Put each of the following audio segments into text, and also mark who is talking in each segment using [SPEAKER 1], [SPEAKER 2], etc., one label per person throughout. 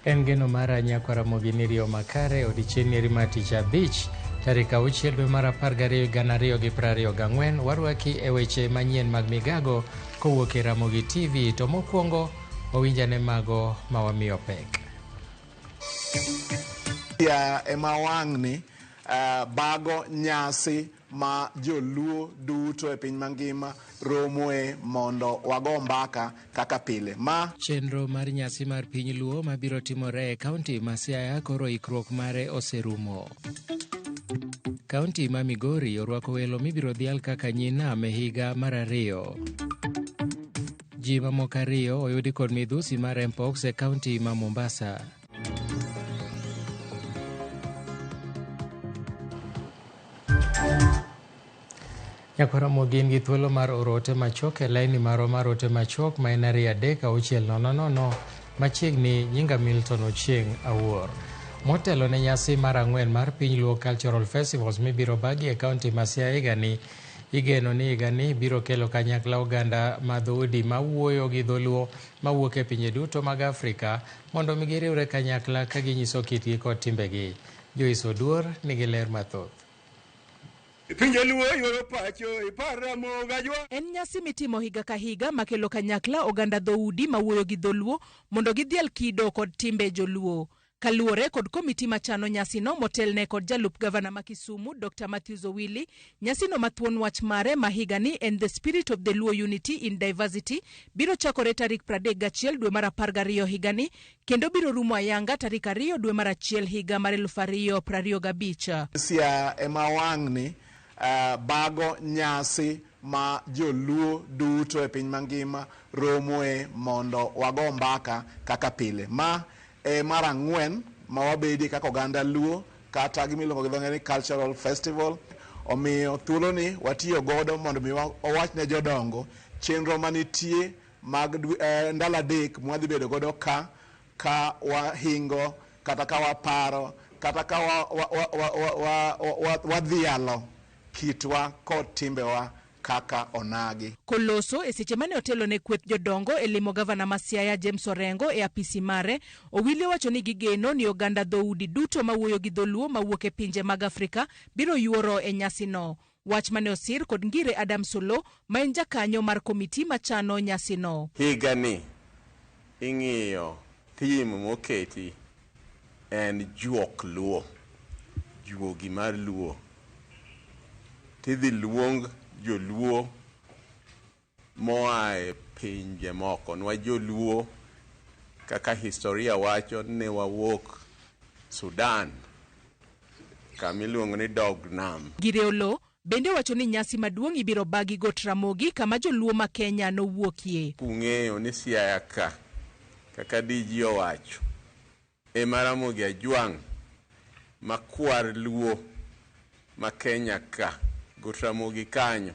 [SPEAKER 1] En geno mara nyako Ramogi ni riyo makare odiechieng' mar tich abich tarik 6 dwe mar 12 2024 warwaki e weche manyien mag migago kowuok e Ramogi TV to mokwongo owinjane mago mawamiyo pek.
[SPEAKER 2] Ema wang'ni bago nyasi ma joluo duto e piny mangima romoe mondo wago mbaka kaka pile.
[SPEAKER 1] Chenro mar nyasi mar piny luo mabiro timore e kaunti ma Siaya koro ikruok mare oserumo. Kaunti ma Migori orwako welo mibiro dhial kaka nyinam e higa mar 2. Ji mamoko 2 oyudi kod midhusi mar mpox e kaunti ma Mombasa. Nyako Ramogi gi thuolo mar orote machok e laini maro mar ote machok ma en 3-600 machiegni nyinga Milton Ochieng' Awuor. Motelo ne nyasi mar 4 mar piny luo Cultural Festivals mibiro bagi e kaunti ma Siaya higani, igeno ni higani biro kelo kanyakla oganda madhoudi mawuoyo gi dholuo mawuok e pinje duto mag Afrika mondo giriwre kanyakla ka ginyiso kitgi kod timbegi. Joyce Oduor nigi ler mathoth.
[SPEAKER 3] En nyasi mitimo higa ka higa makelo kanyakla oganda dhoudi mawuoyo gi dholuo mondo gidhial kido kod timbe joluo. Kaluore kod komiti machano nyasino motelne kod jalup gavana ma Kisumu Dr. Matthews Owili, nyasino mathuon wach mare ma higani en The Spirit of the Luo Unity in Diversity biro chakore tarik 31 dwe mar 12 higani kendo biro rumo ayanga tarik 2 dwe mar 1 higa mar 2025.
[SPEAKER 2] Siaya ema wang'ni bago nyasi ma joluo duto e piny mangima romoe mondo wago mbaka kaka pile. Mar 4 ma wabedi kaka oganda luo kata gimiluongo gi dho ngere ni Cultural Festival. Omiyo thuolo ni watiyo godo mondo mi owach ne jodongo chenro manitie mag ndalo 3 mwadhi bedo godo ka wahingo kata ka waparo kata ka wadhialo kitwa kod timbewa kaka onagi.
[SPEAKER 3] Koloso e seche mane otelo ne kweth jodongo e limo gavana ma Siaya James Orengo e apisi mare, Owili wacho ni gigeno ni oganda dhoudi duto mawuoyo gi dholuo mawuok e pinje mag Afrika biro yuoro e nyasino. Wach mane osir kod Ngire Adam Solo ma en jakanyo mar komiti machano nyasino.
[SPEAKER 4] Higani ing'iyo theme moketi en juok luo, juogi mar luo. Tidhi luong joluo moa e pinje moko. Nwa joluo kaka historia wacho ne wawuok Sudan kamiluongo ni dog nam.
[SPEAKER 3] Gireolo bende wacho ni nyasi maduong' ibiro bagi got Ramogi kama joluo ma Kenya nowuokie.
[SPEAKER 4] Kung'eyo ni Siaya ka kaka diji owacho ema Ramogi ajwang' makwar luo ma Kenya ka got Ramogi kanyo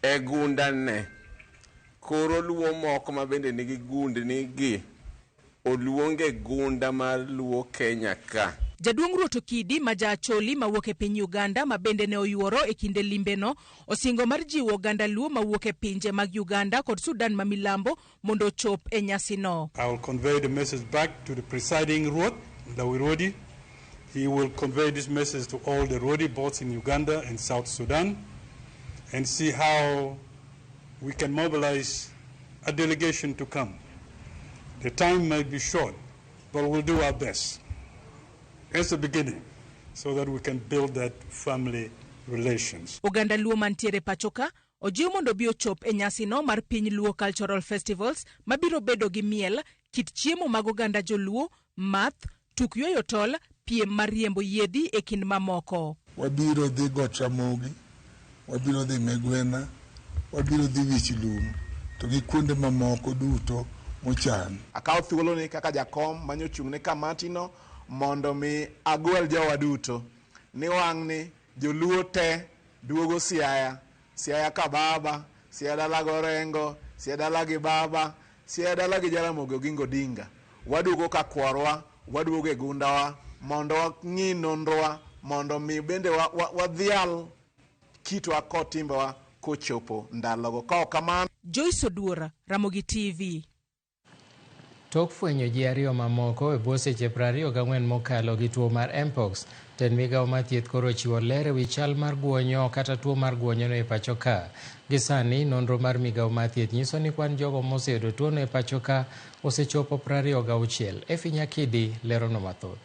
[SPEAKER 4] e gunda ne koro luo moko ma bende nigi gund nigi oluonge gunda mar luo Kenya ka.
[SPEAKER 3] Jaduong' Ruoto Kidi ma jaacholi mawuok e piny Uganda ma bende ne oyuoro e kinde limbeno osingo mar jiwo oganda luo mawuok e pinje mag Uganda kod Sudan ma milambo mondo chop e nyasino.
[SPEAKER 5] I will convey the message back to the presiding Ruot, Lawi Rodi. He will convey this message to all the Rodi both in Uganda and South Sudan and see how we can mobilize a delegation to come. The time might be short, but we'll do our best as a beginning so that we can build that family relations.
[SPEAKER 3] Oganda luo mantiere pachoka ojiw mondo bi ochop e nyasino mar piny Luo Cultural Festivals mabiro bedo gi miel, kit chiemo mag oganda joluo, math, tuk yweyo tol, piem mar riembo yiedhi e kind mamoko.
[SPEAKER 6] Wabiro dhi got Ramogi, wabiro dhi Megwena, wabiro dhi Wich Lum, to gi kuonde mamoko duto mochan.
[SPEAKER 2] Akaw thuolo ni kaka jakom manyochung' ne kamatino mondo mi agwel jowa duto ni wang'ni joluo te duogo Siaya, Siaya ka baba, Siaya dala Gorengo, Siaya dala gi baba, Siaya dala gi Jaramogi Oginga Odinga. Waduogo ka kwarwa, waduogo e gundawa mondo wang'i nonrowa mondo mi bende wadhial kitwa kod timbewa kochopo ndalogo. Ka ok kamano.
[SPEAKER 3] Joyce Oduor, Ramogi TV.
[SPEAKER 1] Tok fwenyo ji ariyo mamoko e bwo seche 24 mokalo gi tuo mar mpox, tend migawo mar thieth koro chiwo ler ewi chal mar guonyo kata tuo mar guonyono e pacho ka. Gi sani, nonro mar migawo mar thieth nyiso ni kwan jogo moseyudo tuono e pacho ka osechopo 26. Efi Nyakidi lerono mathoth.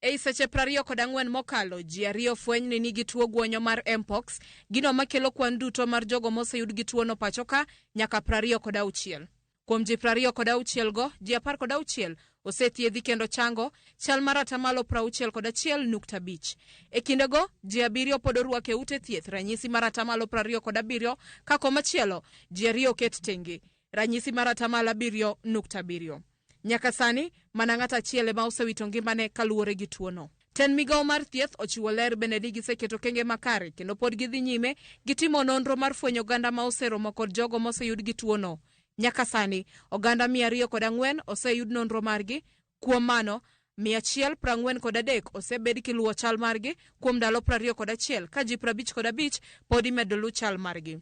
[SPEAKER 3] Ei seche 24 mokalo, ji ariyo fweny ni nigi tuo guonyo mar mpox, gino makelo kwan duto mar jogo moseyud gi tuono pacho ka nyaka 26. Kuom ji 26 go, ji 16 osethiedhi kendo chango, chal mar 61.5%. E kindego, ji 7 pod orwako e ute thieth, ranyisi mar 27%, ka komachielo, ji 2 oket tenge, ranyisi mar 7.7%. Nyaka sani, mana ng'at achiel ema osewito ngimane kaluwore gi tuono. Tend migawo mar thieth ochiwo ler bende ni giseketo kenge makare kendo pod gidhi nyime gitimo nonro mar fwenyo oganda ma oseromo kod jogo moseyud gi tuono. Nyaka sani, oganda 204 oseyud nonro margi. Kuom mano, 143 osebed kiluwo chal margi kuom ndalo 21 ka ji 55 pod imedo luw chal margi.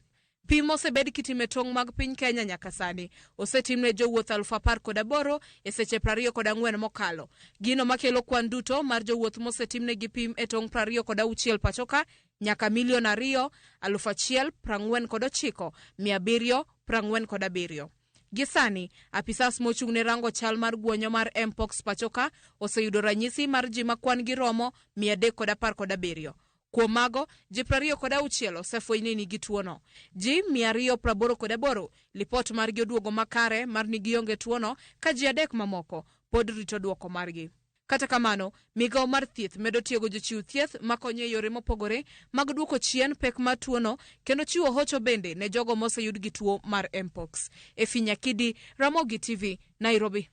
[SPEAKER 3] Pim osebed kitime tong' mag piny Kenya nyaka sani osetimne jowuoth 18,000 e seche 24 mokalo. Gino makelo kwan duto mar jowuoth mosetimne gi pim e tong' 26 pacho ka nyaka 2,149,747. Gi sani, apisas mochung' ne rango chal mar guonyo mar mpox pacho ka oseyudo ranyisi mar ji makwan gi romo 317. Kuom mago, ji 26 osefweny ni nigi tuono. Ji 288 lipot margi oduogo makare mar ni gionge tuono, ka ji 3 mamoko pod rito duoko margi. Kata kamano, migawo mar thieth medo tiego jochiw thieth makonyo e yore mopogore mag duoko chien pek mar tuono kendo chiwo hocho bende ne jogo moseyud gi tuo mar mpox. Efi Nyakidi, Ramogi TV, Nairobi.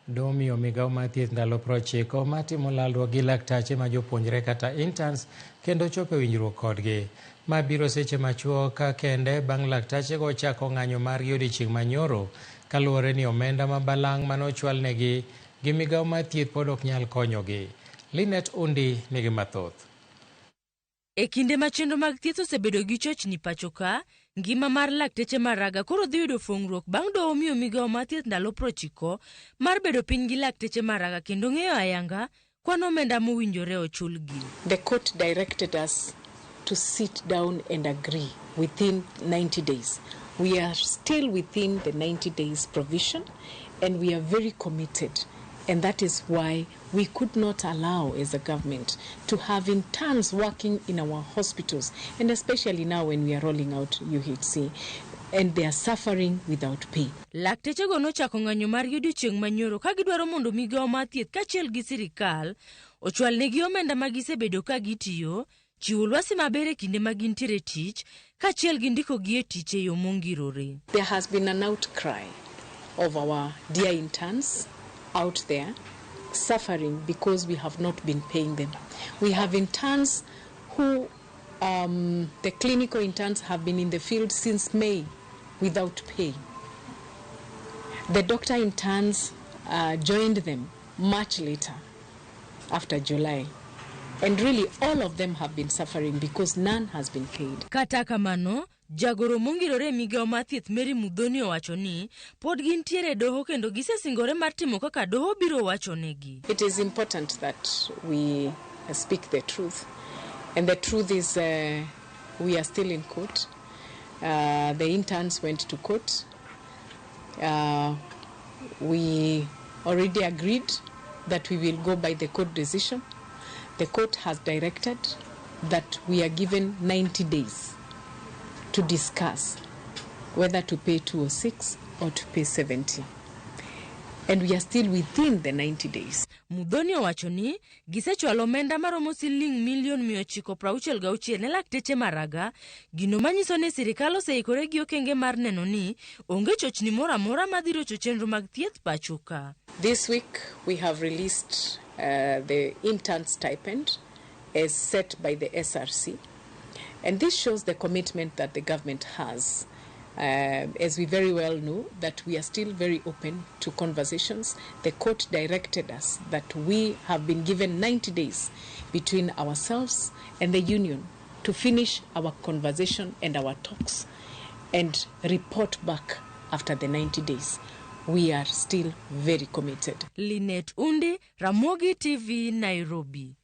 [SPEAKER 1] Domiyo migawo mar thieth ndalo 90 matimo lalruok gi laktache ma jopuonjre kata interns kendo chopo winjruok kodgi. Ma biro seche machuok ka kende bang' laktache go chako ng'anyo margi odiechieng' manyoro kaluwore ni omenda mabalang' manochwal negi gi migawo mar thieth pod ok nyal konyogi. Linet Undi nigi mathoth.
[SPEAKER 7] E kinde ma chenro mag thieth osebedo gi chochni pacho ka, ngima mar lakteche maraga koro dhi yudo fuong'ruok bang' doho miyo migawo mar thieth ndalo 90 mar bedo piny gi lakteche maraga kendo ng'eyo ayanga kwan omenda mowinjore ochulgi.
[SPEAKER 8] The court directed us to sit down and agree within 90 days. We are still within the 90 days provision and we are very committed. And that is why we could not allow as a government to have interns working in our hospitals, and especially now when we are rolling out UHC, and they are suffering without pay.
[SPEAKER 7] Lakteche go nochako ng'anyo margi odiechieng' manyoro ka gidwaro mondo migawo mar thieth kaachiel gi sirikal ochwal negi omenda ma gisebedo ka gitiyo, chiwo lwasi maber e kinde ma gintiere tich, kaachiel gi ndikogi e tich e yo mongirore.
[SPEAKER 8] There has been an outcry of our dear interns out there suffering because we have not been paying them. We have interns who, the clinical interns have been in the field since May without pay. The doctor interns joined them much later, after July. And really all of them have been suffering because none has been paid.
[SPEAKER 7] Kata kamano, jagoro mongirore migawo mar thieth Mary Mudhoni owacho ni pod gintiere doho kendo gisesingore mar timo kaka doho biro wacho negi.
[SPEAKER 8] It is important that we speak the truth. And the truth is we are still in court. The interns went to court. We already agreed that we will go by the court decision. The court has directed that we are given 90 days to discuss whether to pay 206 or to pay 70. And we are still within the 90 days.
[SPEAKER 7] Mudhoni owacho ni gisechwalo omenda maromo $966 ne lakteche maraga, gino manyiso ni sirikal oseikore gi okenge mar neno ni onge chochni moro amora madhiro chenro mag thieth pacho ka.
[SPEAKER 8] This week we have released the intern stipend as set by the SRC. And this shows the commitment that the government has. As we very well know, that we are still very open to conversations. The court directed us that we have been given 90 days between ourselves and the union to finish our conversation and our talks and report back after the 90 days. we are still very committed.
[SPEAKER 7] Linet Undi, Ramogi TV, Nairobi.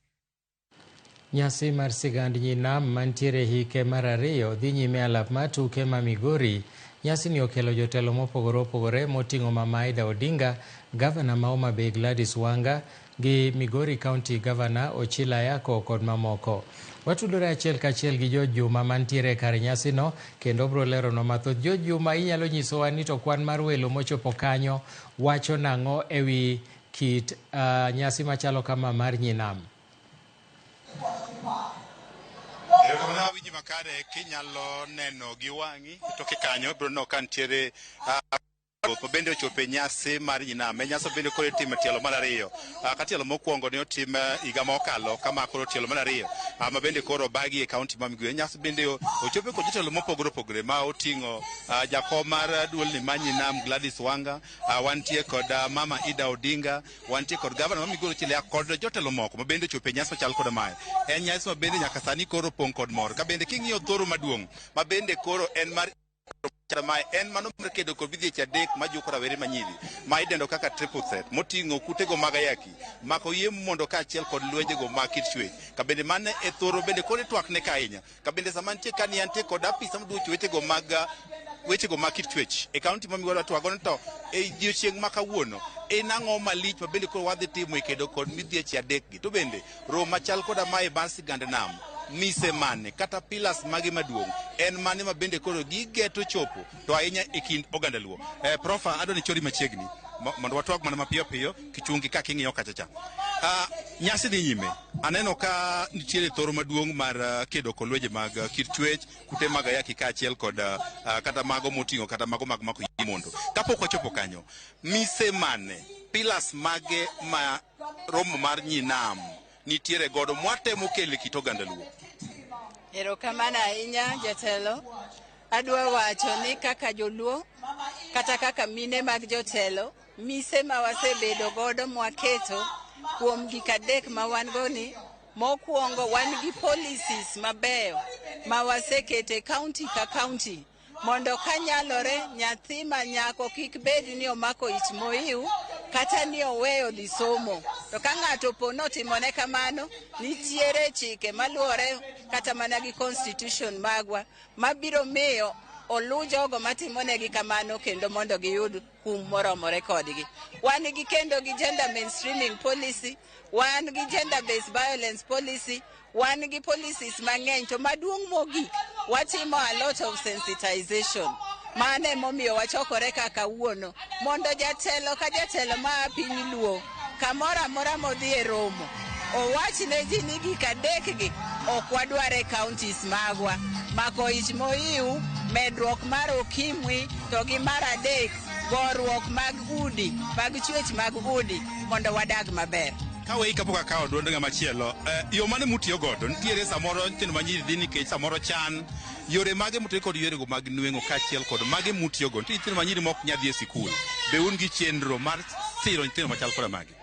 [SPEAKER 1] Nyasi mar sigand nyinam mantiere hike mar 2 dhi nyime alap mar tuke ma Migori. Nyasi ni okelo jotelo mopogore opogore moting'o Mama Aida Odinga, Gavana ma Homa Bay Gladys Wanga gi Migori County Governor Ochila Yako kod mamoko. Watudore achiel kachiel gi George Juma mantiere kar nyasi no kendo bro lero no mathoth. George Juma, inyalo nyisowa ni to kwan mar welo mochopo kanyo wacho nang'o ewi kit nyasi machalo kama mar nyinam?
[SPEAKER 9] Kamana winji makare kinyalo neno gi wang'i toke kanyo bro no kantiere bende ochope nyasi mar nyinam. Nyasi bende koro itimo tielo mar 2. Katielo mokwongo ne otim higa mokalo kama koro tielo mar 2 ma bende koro bagi e kaunti ma Migori. Nyasi bende ochope kod jotelo mopogore opogore ma oting'o jakom mar duol ni mar nyinam Gladys Wanga, wantie kod Mama Aida Odinga, wantie kod gavana ma Migori Ochila kod jotelo moko ma bende ochope nyasi machal kod mae. En nyasi ma bende nyaka sani koro pong' kod mor. Ka bende king'iyo thoro maduong' ma bende koro en mar en mano mar kedo kod vidhieche 3 ma juko rawere manyiri ma idendo kaka triple threat moting'o kutego mag ayaki mako yie mondo kaachiel kod lwenjego mag kit chwech. Ka bende mane e thoro bende kod twak ne ka ahinya. Ka bende sama nitie kani antie kod apisa maduocho wechego mag kit chwech e kaunti ma Migori twago to e odiechieng' ma kawuono en ang'o malich ma bende koro wadhi timo e kedo kod midhieche 3 gi. To bende romo machal koda mae mar sigand nam mise mane kata pilas magi maduong' en mane ma bende koro gigeto chopo to ahinya e kind oganda luo. Profa adoni chori machiegni mondo watwag mana mapiyo piyo kichungi ka king'iyo kachacha. Nyasi dhi nyime, aneno ka nitiere thoro maduong' mar kedo kod lwenje mag kit chwech, kute mag ayaki kaachiel kod kata mago moting'o kata mago mag mako mondo. Kapok wachopo kanyo, mise mane pilas mage ma romo mar nyinam nitiere godo mwatemo kele kit oganda luo?
[SPEAKER 10] Erokamano ahinya jatelo. Adwa wacho ni kaka joluo kata kaka mine mag jotelo, mise ma wasebedo godo mwaketo kuom gik 3 ma wan go ni. Mokwongo wan gi policies mabeyo ma wasekete county ka county mondo kanyalore nyathi ma nyako kik bed ni omako ich moiu kata ni oweyo dhi somo. To ka ng'ato po notimone kamano, nitiere chike maluwore kata mana gi constitution magwa mabiro miyo olu jogo matimonegi kamano kendo mondo giyud kum moromore kodgi. Wan gi kendo gi gender mainstreaming policy, wan gi gender based violence policy, wan gi policies mang'eny, to maduong' mogik watimo a lot of sensitization. Mane momiyo wachokore kaka wuono mondo jatelo ka jatelo ma piny luo kamoro amora modhi e romo owach ne ji ni gik 3 gi ok wadware counties magwa: mako ich moiu, medruok mar okimwi, to gi mar 3 goruok mag udi, mag chwech mag udi mondo wadag maber.
[SPEAKER 9] Kawe kapok akawo duond ng'ama chielo, yo mane mutiyo godo nitiere samoro nyithindo manyiri dhi nikech samoro chan, yore mage mutiyo kod yorego mag nweng'o kaachiel kod mage mutiyo godo nitie nyithindo manyiri mok nyadhi e sikul. Be un gi chenro mar siro nyithindo machal koda magi?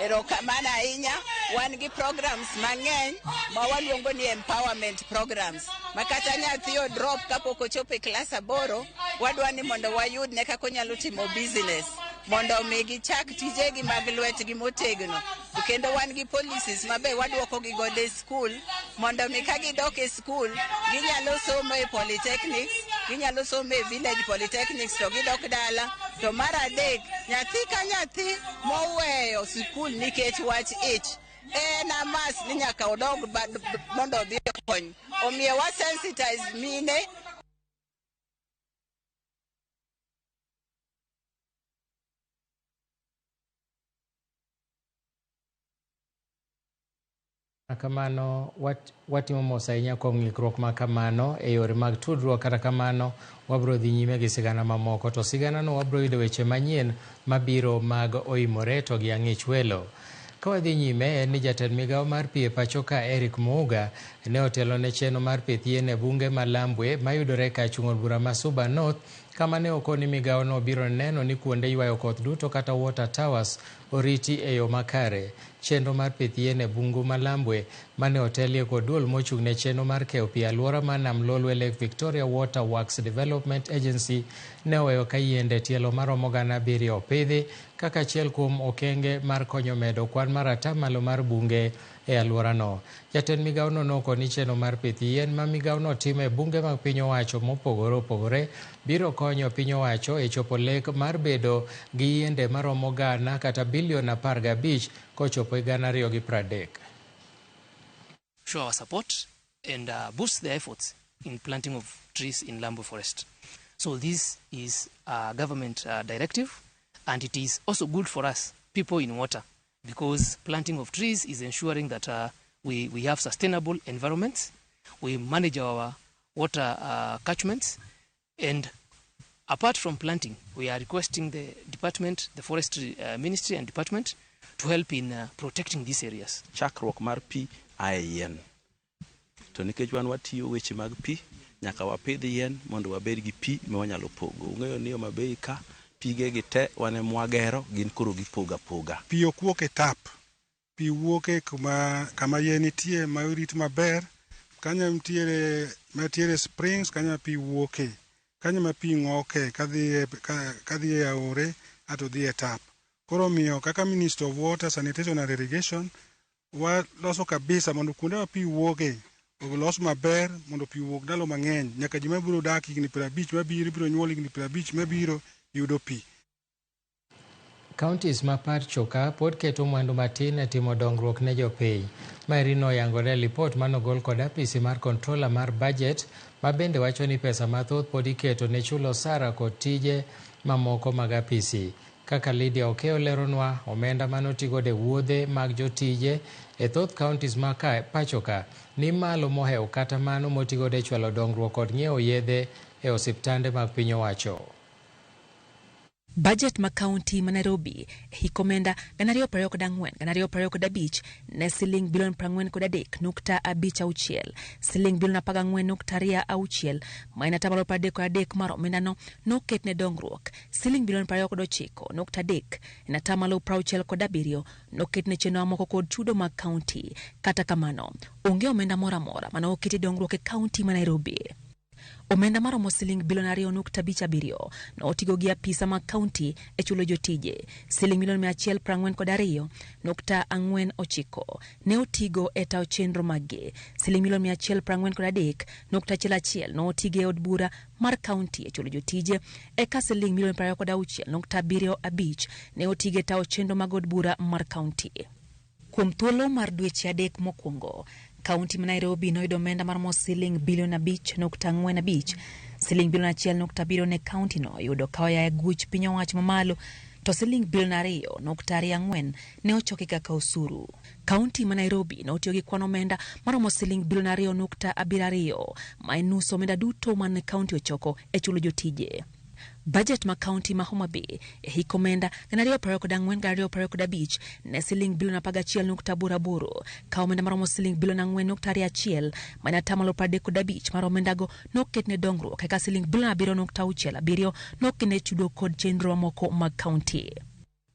[SPEAKER 10] Erokamano ahinya. Wan gi programs mang'eny ma waluongo ni empowerment programs ma kata nyathi o drop kapok ochopo e klas 8 wadwa ni mondo wayud ne kaka onyalo timo business mondo mi gichak tijegi mag lwetgi motegno. Kendo wan gi policies mabe wadwoko gi godo e skul mondo mi ka gidok e skul ginyalo somo e polytechnics, ginyalo somo e village polytechnics to gidok dala. To mar 3 nyathi ka nyathi moweyo skul nikech wach ich en amas ni nyaka odog mondo odhi kony. Omiyo wa sensitize mine
[SPEAKER 1] kamano watimo mos ahinya kuom ng'ikruok ma kamano e yore mag tudruok. Kata kamano wabro dhi nyime gi sigana mamoko, to sigana no wabro yudo weche manyien mabiro mag oimore to gi ang'ich welo. Ka wadhi nyime en ni jatend migawo mar pi e pacho ka Eric Muuga ne otelo ne chenro mar pith yien e bunge ma Lambwe mayudore ka chung' od bura ma Suba North kama ne okoni migawono biro neno ni kuonde ywayo koth duto kata water towers oriti e yo makare. Chenro mar pith yien e bungu malambwe mane otelie kod duol mochung' ne chenro mar keyo pi alwora mar nam Lolwe Lake Victoria Water Works Development Agency ne oweyo ka yiende tielo maromo 7,000 opidhi kaka achiel kuom okenge mar konyo medo kwan mar atamalo mar bunge e alworano. Jatend migawono nokoni chenro mar pith yien ma migawono timo e bunge mag piny owacho mopogore opogore biro konyo piny owacho e chopo lek mar bedo gi yiende maromo gana kata bilion 15 kochopo 2030.
[SPEAKER 11] Show our support and boost the efforts in planting of trees in Lambu Forest. So this is a government directive, and it is also good for us, people in water, because planting of trees is ensuring that we have sustainable environments, we manage our water catchments, and apart from planting, we are requesting the department, the forestry ministry and department, to help in protecting these areas.
[SPEAKER 12] Chakruok mar pi ae yien. To nikech wan watiyo weche mag pi, nyaka wapidh yien mondo wabed gi pi ma wanyalo pogo. Ung'eyo ni Homabay ka pige gi te wane mwagero gin koro gipoga poga.
[SPEAKER 5] Pi ok wuok e tap. Pi wuok e kama yien nitie ma orit maber. Kanyo nitiere springs, kanyo pi wuoke. Kanyo ma pi ng'oke kadhi e aore ato dhi e tap. Koro miyo kaka Minister of Water, Sanitation and Irrigation waloso kabisa mondo kuonde ma pi wuoke olos maber mondo pi wuok ndalo mang'eny nyaka ji mabiro dak higni 50 mabiro biro nyuol higni 50 mabiro yudo pi.
[SPEAKER 1] Counties ma par choka pod keto mwandu matin e timo dongruok ne jopiny. Maeri noyangore lipot manogol kod apisi mar controller mar budget ma bende wacho ni pesa mathoth pod iketo ne chulo osara kod tije mamoko mag apisi. Kaka Lydia Okeo leronwa, omenda manotigo de wuodhe mag jotije e thoth counties ma pachoka ni malo mohew kata mano motigo de chwalo dongruok kod ng'iewo yedhe e osiptande mag piny owacho.
[SPEAKER 3] Budget ma county ma Nairobi hik omenda 2024-2025 ne siling bilion 43.56, siling bilion 14.26 ma en atamalo 33 mar omendano noket ne dongruok, siling bilion 29.3 en atamalo 67 noket ne chenro moko kod chudo mag county. Kata kamano, onge omenda mora mano oketi dongruok e county ma Nairobi. Omenda maromo siling bilion 2.57 no otigo gi apisa mag county e chulo jotije. Siling milion 142.49 ne otigo e tao chenro maggi. Siling milion 143.11 no otige e od bura mar county e chulo jotije. Eka siling milion 26.75 ne otige e tao chenro mag od bura mar county. Kuom thuolo mar dweche 3 mokwongo, County ma Nairobi noyudo omenda mar siling bilion 5.45, siling bilion 1.7 ne county no yudo kaoya e guch piny owacho mamalo, to siling bilion 2.24 ne ochoki kaka osuru. County ma Nairobi ne otiyo gi kwan omenda maromo siling bilion 2.72 ma en nus omenda duto man county ochoko e chulo jotije. Budget ma county ma Homabay e hik omenda 2024-2025 ne siling bilion 11.88, ka omenda maromo siling bilion 4.21 ma en atamalo 35 mar omendago noket ne dongruok, eka siling bilion 7.67 noket ne chudo kod chenro moko mag county.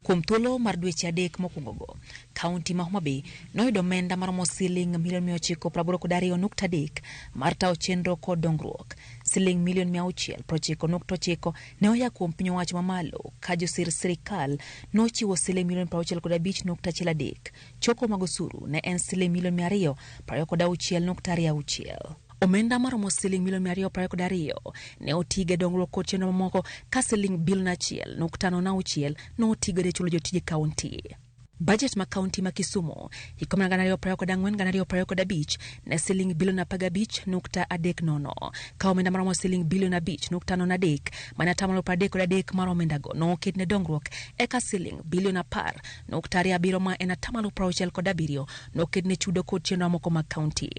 [SPEAKER 3] Kuom thuolo mar dweche 3 mokwongogo, county ma Homabay noyudo omenda maromo siling milion 982.3 mar tao chenro kod dongruok. Siling milion 699 ne oya kuom piny owacho mamalo, ka josir sirikal nochiwo siling milion 65.13. Choko mag osuru ne en siling milion 226.26. Omenda maromo siling milion 222 ne otige dongruok kod chenro mamoko, ka siling bilion 1.56 no otige de chulo jotije county. Budget ma county ma Kisumu hik omenda 2024-2025 ne siling bilion 15.30, ka omenda maromo siling bilion 5.03 ma en atamalo 33 mar omendago no oket ne dongruok, eka siling bilion 10.27 ma en atamalo 67 no oket ne chudo kod chenro moko mag county.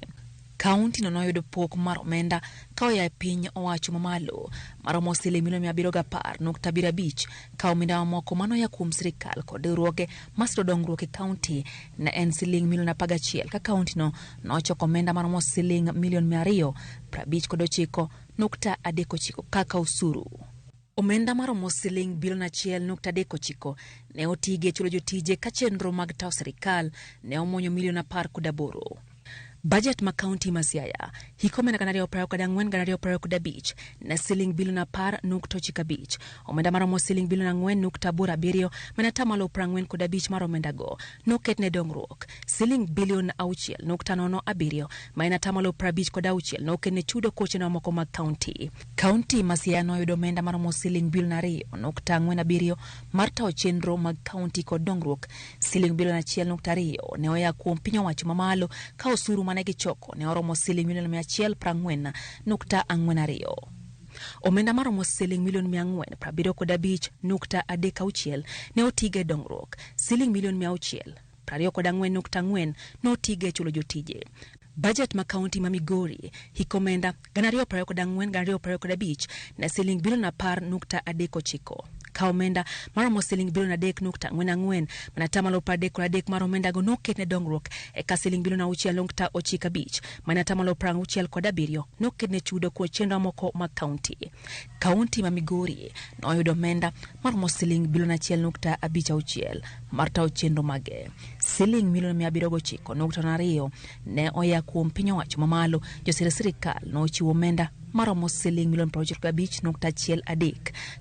[SPEAKER 3] County no noyudo pok mar omenda ka oya e piny owacho mamalo maromo siling milion 710.75, ka omenda mamoko manoya kuom sirikal kod riwruoge masiro dongruok e county ne en siling milion 11, ka county no nochoko omenda maromo siling milion 259.39 kaka osuru.
[SPEAKER 13] Omenda maromo siling bilion 1.39 ne otige chulo jotije ka chenro mag tao sirikal ne omonyo milion 18. Budget ma kaunti ma Siaya hikomena kanario 24 na siling bilion 10.95. Omenda maromo siling bilion 4.87 manatamalo 45 mar omenda go noket ne dongruok. Siling bilion 6.07 manatamalo 56 noket ne chudo koche na moko mag kaunti. Kaunti ma Siaya noyudo omenda maromo siling bilion 2.47 mar tao chenro mag kaunti kod dongruok. Siling bilion 1.2 ne oya kuom piny owacho mamalo ka osuru mane gichoko ne oromo siling milion 140.42. Omenda maromo siling milion 475.36 ne otige dongruok. Siling milion 624.4 notige chulo jotije. Budget ma kaunti ma Migori hikomenda 2024-2025 na siling bilion 10.39. Ka omenda maromo siling bilion 3.44 manatamalo 33 mar omenda go noket ne dongruok ka siling bilion 6.95 manatamalo 67 noket ne chudo ko chenro moko mag kaunti. Kaunti ma Migori noyudo omenda maromo siling bilion 1.56 mar tao chenro mage. Siling milion 709.2 ne oya kuom piny owacho mamalo. Sirikal no chiwo omenda maromo siling milion 95.13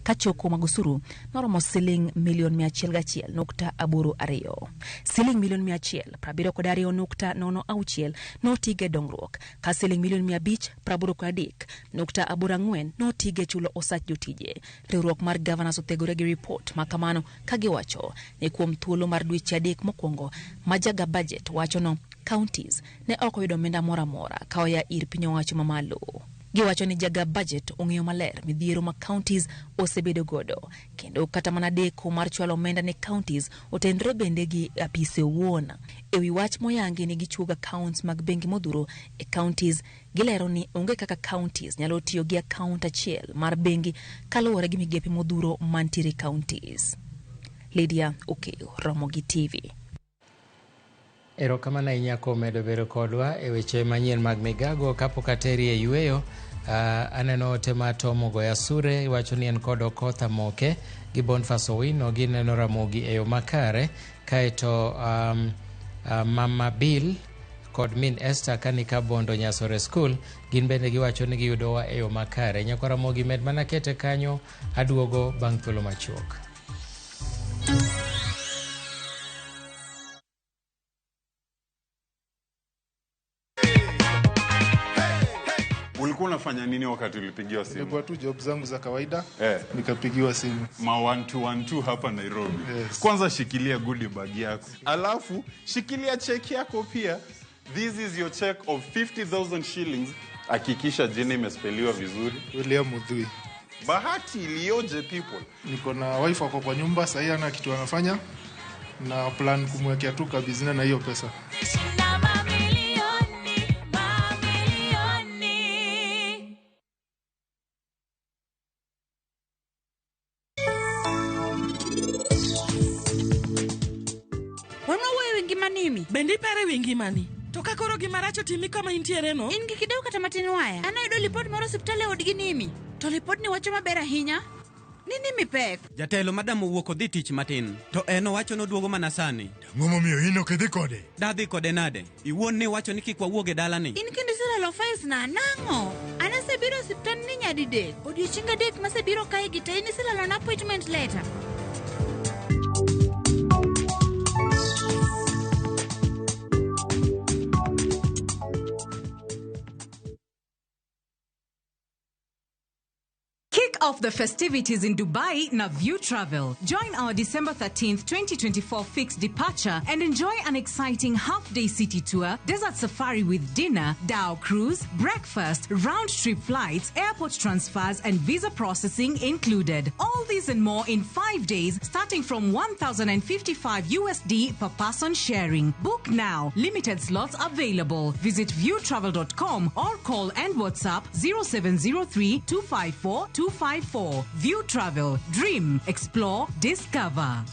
[SPEAKER 13] ka choko magusuru maromo siling milion 101.82. Siling milion 172.06 notige dongruok ka siling milion 583.84 notige chulo osach jotije. Riwruok mar Governors othegore gi report makamano kagiwacho ni kuom thuolo mar dweche 3 mokwongo majaga budget wacho no counties ne ok oyudo omenda mora ka oya ir piny owacho mamalo. Giwacho ni jaga budget ong'eyo maler midhiero ma counties osebedo godo, kendo kata mana deko mar chwalo omenda ne counties otenre bende gi apise owuon. Ewi wach moyangi ni gichuoga accounts mag bengi modhuro e counties, gilero ni onge kaka counties nyalo tiyo gi account achiel mar bengi kaluwore gi migepe modhuro mantiere counties. Lydia Okeyo, Ramogi TV.
[SPEAKER 1] Erokamano inyako medo bero kodwa e weche manyien mag migago kapok ateri e yueyo. Aneno tema Tomo Goyasure wacho ni en kod Okoth Amoke gi Boniface Owino gineno Ramogi e yo makare, kaeto Mama Bill kod min Esther Kanika Bondo Nyasore School gin bende giwacho ni giyudowa e yo makare. Nyako Ramogi med mana kete kanyo, aduogo bang' thuolo machuok.
[SPEAKER 14] Ulikuwa unafanya nini wakati ulipigiwa simu?
[SPEAKER 15] Nilikuwa tu job zangu za kawaida, nikapigiwa simu.
[SPEAKER 14] Ma 1212 hapa Nairobi.
[SPEAKER 15] Yes.
[SPEAKER 14] Kwanza shikilia goodie bag yako. Alafu shikilia check yako pia. This is your check of 50,000 shillings. Hakikisha jina imespeliwa vizuri.
[SPEAKER 15] William Mudhui.
[SPEAKER 14] Bahati iliyoje people.
[SPEAKER 15] Niko na wife wako kwa nyumba, sasa hivi ana kitu anafanya na plan kumwekea tu kabisa na hiyo pesa.
[SPEAKER 16] Bendi pare wingi mani. To kakoro gimaracho timi kama intiere no?
[SPEAKER 17] Ingi kideu kata matin waya. Anayudo lipot moro hospitali odgi nimi. To lipot ni wacho maber ahinya. Nini mi pek?
[SPEAKER 18] Jatelo madam owuok odhi tich matin. To eno wacho noduogo mana sani.
[SPEAKER 19] Ng'omo miyo ino kedhi kode?
[SPEAKER 18] Dadhi kode nade. Iwuon ne wacho ni kik wawuoge dala ni.
[SPEAKER 17] In kindi sira lo face na nango. Anasebiro hospitali ni nyadi dek. Odiochienga dek masebiro kae gita ini sira lo na appointment letter.
[SPEAKER 20] Of the festivities in Dubai na View Travel. Join our December 13th, 2024 fixed departure and enjoy an exciting half-day city tour, desert safari with dinner, Dow cruise, breakfast, round-trip flights, airport transfers and visa processing included. All these and more in 5 days starting from $1,055 USD per person sharing. Book now. Limited slots available. Visit viewtravel.com or call and WhatsApp 0703 254 254. View Travel. Dream. Explore. Discover.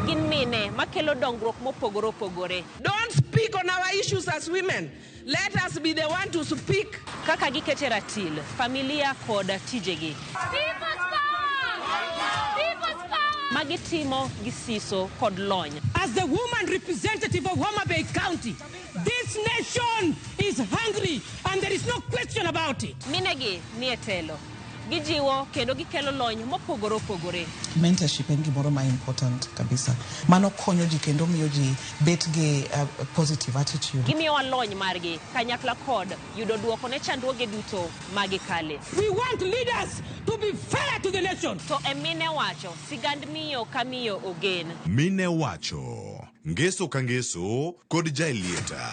[SPEAKER 21] Gin mine makelo dongruok mopogore opogore.
[SPEAKER 16] Don't speak on our issues as women. Let us be the one to speak.
[SPEAKER 21] Kaka gikete ratil, familia kod tijegi.
[SPEAKER 22] People's power! People's power!
[SPEAKER 21] Magitimo gisiso kod lony.
[SPEAKER 16] As the woman representative of Homa Bay County, this nation is hungry and there is no question about it.
[SPEAKER 21] Minegi nietelo. Gijiwo kendo gikelo lony mopogore opogore.
[SPEAKER 23] Mentorship en gimoro ma important kabisa. Mano konyo ji kendo miyo ji bet gi positive attitude.
[SPEAKER 21] Gimiyo lony margi kanyakla kod yudo duoko ne chandruoge duto magikale.
[SPEAKER 16] We want leaders to be fair to the nation.
[SPEAKER 21] To emine wacho sigand miyo kamiyo ogen.
[SPEAKER 19] Mine wacho ngeso ka ngeso kod jailieta.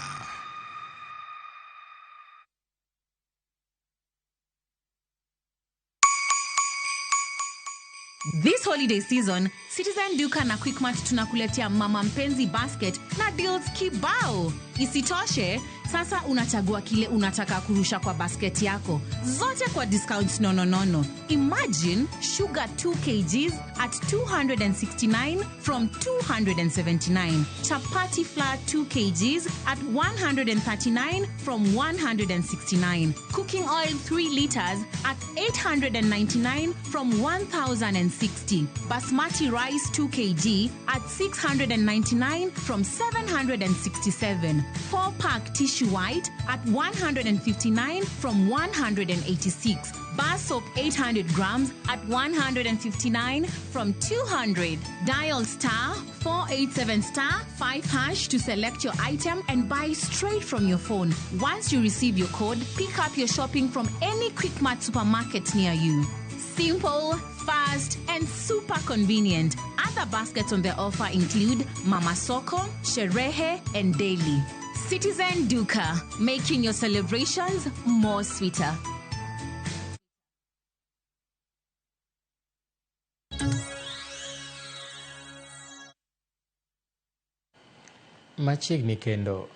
[SPEAKER 20] This holiday season, Citizen Duka na Quickmart tunakuletea mama mpenzi basket na deals kibao. Isitoshe, sasa unachagua kile unataka kurusha kwa basket yako. Zote kwa discounts no. Imagine sugar 2 kgs at 269 from 279. Chapati flour 2 kgs at 139 from 169. Cooking oil 3 liters at 899 from 1060. Basmati rice 2 kg at 699 from 767. 4-pack tissue white at 159 from 186. Bar soap 800 grams at 159 from 200. Dial *487*5# to select your item and buy straight from your phone. Once you receive your code, pick up your shopping from any Quickmart supermarket near you. Simple, fast, and super convenient. Other baskets on the offer include Mama Soko, Sherehe, and Daily. Citizen Duka, making your celebrations more sweeter.
[SPEAKER 1] Machiegni kendo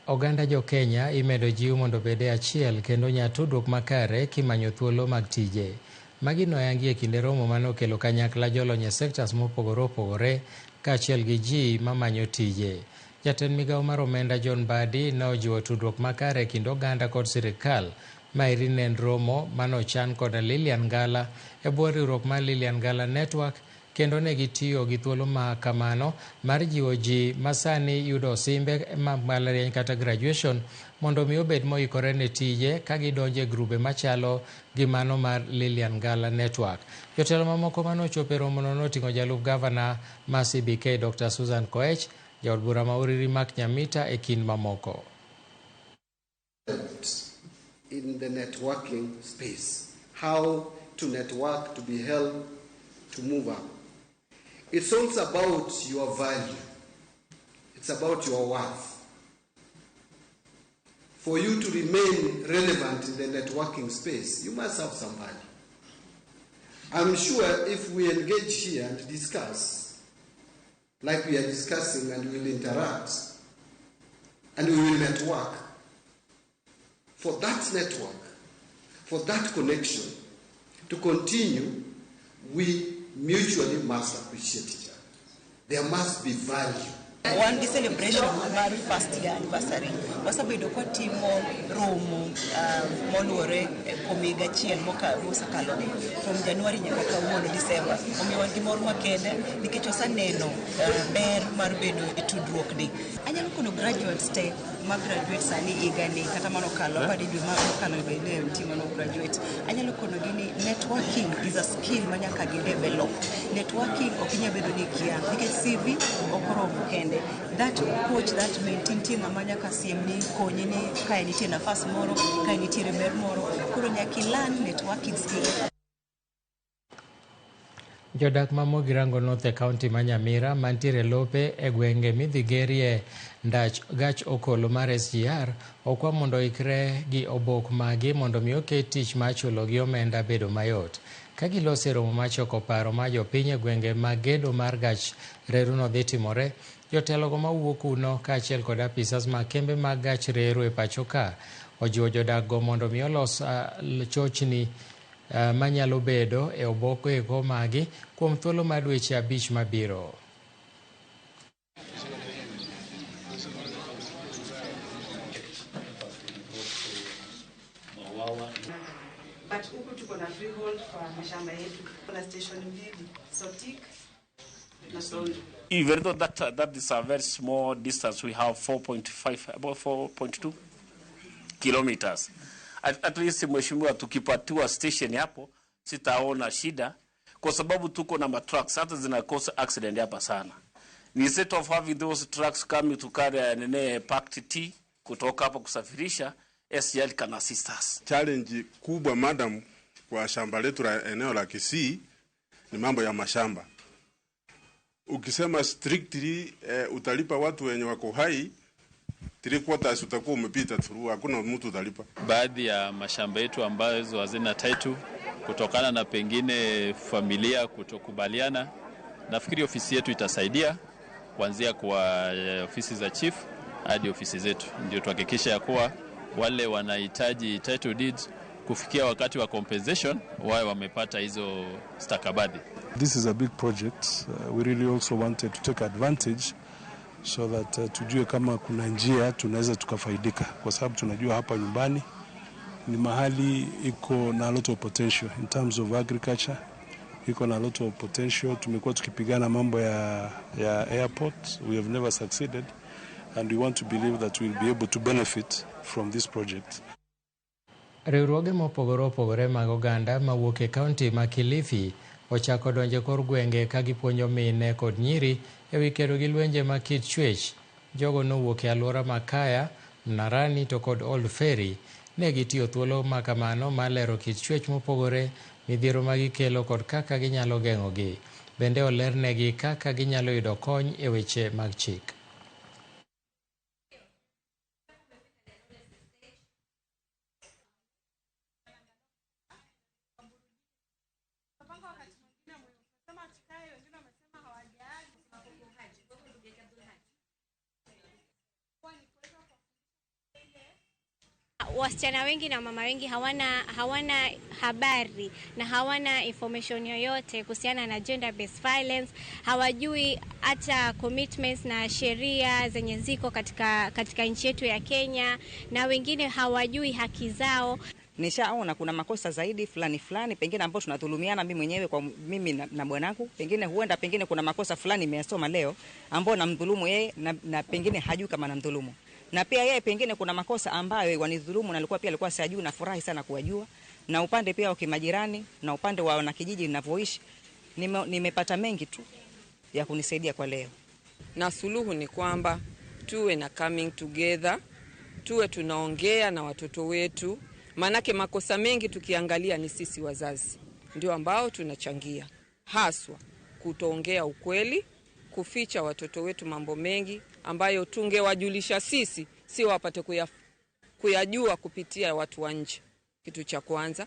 [SPEAKER 1] oganda jo Kenya imedo jiw mondo bede achiel kendo nyatudruok makare kimanyo thuolo mag tije. Magino yangi e kinde romo mano kelo kanyakla jolony e sectors mopogore opogore kaachiel gi ji mamanyo tije. Jatend migawo mar omenda John Badi ne ojiwo tudruok makare e kind oganda kod sirikal ma iri en romo manochan kod Lilian Ngala e bwo riwruok mar Lilian Ngala Network kendo ne gitiyo gi thuolo ma kamano mar jiwo ji masani yudo osimbe ma mbalariany kata graduation mondo mi obed moikore ne tije ka gidonjo e grube machalo gi mano mar Lilian Ngala Network. Jotelo mamoko manochopo e romono noting'o jalup gavana ma CBK Dr. Susan Koech, jaod bura ma Uriri Mark Nyamita e kind mamoko.
[SPEAKER 24] In the networking space, how to network, to be held, to move up. It's also about your value. It's about your worth. For you to remain relevant in the networking space, you must have some value. I'm sure if we engage here and discuss, like we are discussing, and we will interact, and we will network, for that network, for that connection to continue, we mutually must appreciate each other. There must be value.
[SPEAKER 25] One celebration mar first year anniversary wasabedo kwa timo romo moluore komiga chiel mosakalo from January nyaka kawuono December. Omiyo wan gi mor makende nikech wasaneno ber mar bedo e tudruok ni. Anyalo kono graduates te ma graduate sani igani kata mano kalo badi dwe ma kalo bende timo no graduate. Anyalo kono gini networking is a skill manyaka gi develop. Networking okinya bedo ni kia nikech CV okoromo kende. That coach, that maintain amanya kasiemni konyi ni ka nitie nafas moro, ka nitie ber moro, koro nyaki learn networking skill.
[SPEAKER 1] Jodak ma Mogirango North e kaunti ma Nyamira mantiere lope e gwenge midhigerie ndach gach okolo mar SGR okwa mondo ikre gi obok magi mondo mi oket tich ma chulo gi omenda bedo mayot. Ka gilose romo machoko paro ma jopiny e gwenge ma gedo mar gach reru no dhi timore, jotelogo mawuok kuno kaachiel kod apisas ma kembe mag gach reru e pacho ka ojiwo jodak-go mondo mi olos chochni manyalo bedo e obok eko magi kuom thuolo mar dweche 5 mabiro.
[SPEAKER 25] Huku tuko na freehold kwa mashamba yetu. Kuna station mbili, Sotik na Sondu.
[SPEAKER 2] Even though that is a very small distance, we have 4.5, about 4.2 kilometers. At least mheshimiwa, tukipatiwa station hapo sitaona shida, kwa sababu tuko na matrucks hata zinakosa accident hapa sana. Instead of having those trucks coming to carry packed tea kutoka hapa kusafirisha, SGL can assist us.
[SPEAKER 4] Challenge kubwa madam kwa shamba letu la eneo la Kisii ni mambo ya mashamba. Ukisema strictly utalipa watu wenye wako hai 3/4 utakuwa umepita through, hakuna mtu utalipa.
[SPEAKER 6] Baadhi ya mashamba yetu ambazo hazina title kutokana na pengine familia kutokubaliana, nafikiri ofisi yetu itasaidia kuanzia kwa ofisi za chief hadi ofisi zetu, ndio tuhakikisha ya kuwa wale wanahitaji title deeds kufikia wakati wa compensation wao wamepata hizo stakabadhi.
[SPEAKER 7] This is a big project. We really also wanted to take advantage so that tujue kama kuna njia tunaweza tukafaidika, kwa sababu tunajua hapa nyumbani ni mahali iko na a lot of potential in terms of agriculture, iko na a lot of potential. Tumekuwa tukipigana mambo ya airport, we have never succeeded, and we want to believe that we'll be able to benefit from this project.
[SPEAKER 1] Riwruoge mopogore opogore mag oganda mawuok e kaunti ma Kilifi ochako donje kor gwenge ka gipuonjo mine kod nyiri e wi kedo gi lwenje ma kit chwech. Jogo nowuok e alwora ma Kaya, Mnarani to kod Old Ferry ne gitiyo thuolo ma kamano ma lero kit chwech mopogore, midhiero ma gikelo kod kaka ginyalo geng'ogi. Bende olernegi kaka ginyalo yudo kony e weche mag chik.
[SPEAKER 8] Wasichana wengi na mama wengi hawana habari na hawana information yoyote kuhusiana na gender based violence. Hawajui hata commitments na sheria zenye ziko katika nchi yetu ya Kenya, na wengine hawajui haki zao.
[SPEAKER 25] Nishaona kuna makosa zaidi fulani pengine ambao tunadhulumiana mimi mwenyewe kwa mimi na bwanangu, pengine kuna makosa fulani nimeyasoma leo ambao namdhulumu yeye na pengine hajui kama namdhulumu. Na pia yeye pengine kuna makosa ambayo wanidhulumu na alikuwa sijui, na furahi sana kuwajua. Na upande pia wa kimajirani na upande wa wanakijiji ninavyoishi nimepata mengi tu ya kunisaidia kwa leo.
[SPEAKER 26] Na suluhu ni kwamba tuwe na coming together, tuwe tunaongea na watoto wetu, manake makosa mengi tukiangalia ni sisi wazazi ndio ambao tunachangia, haswa kutoongea ukweli, kuficha watoto wetu mambo mengi ambayo tungewajulisha sisi, si wapate kuyajua kupitia watu wa nje. Kitu cha kwanza.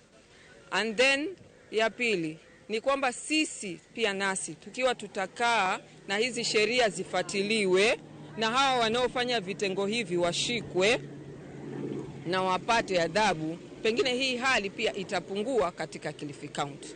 [SPEAKER 26] And then ya pili ni kwamba sisi pia nasi tukiwa tutakaa na hizi sheria zifuatiliwe na hawa wanaofanya vitengo hivi washikwe na wapate adhabu, pengine hii hali pia itapungua katika Kilifi County.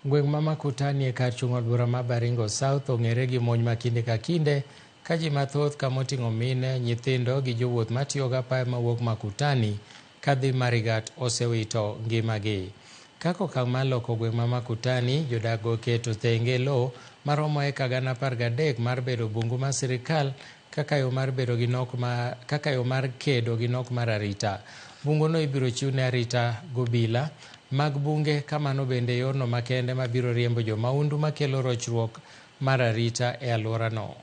[SPEAKER 1] Gweng' ma Makutani e kar chung' od bura ma Baringo South ong'ere gi monj ma kinde ka kinde ka ji mathoth kamoting'o mine, nyithindo gi jowuoth matiyo ga apaya mawuok Makutani kadhi Marigat osewito ngimagi. Kaka okang' mar loko gweng' ma Makutani, jodak oketo thenge lo maromo eka 13 mar bedo bungu mar sirikal kaka yo mar kedo gi nok mar arita. Bungono ibiro chiwne arita gobila mag bunge, kamano bende yorno makende mabiro riembo jo maundu makelo rochruok mar arita e alworano.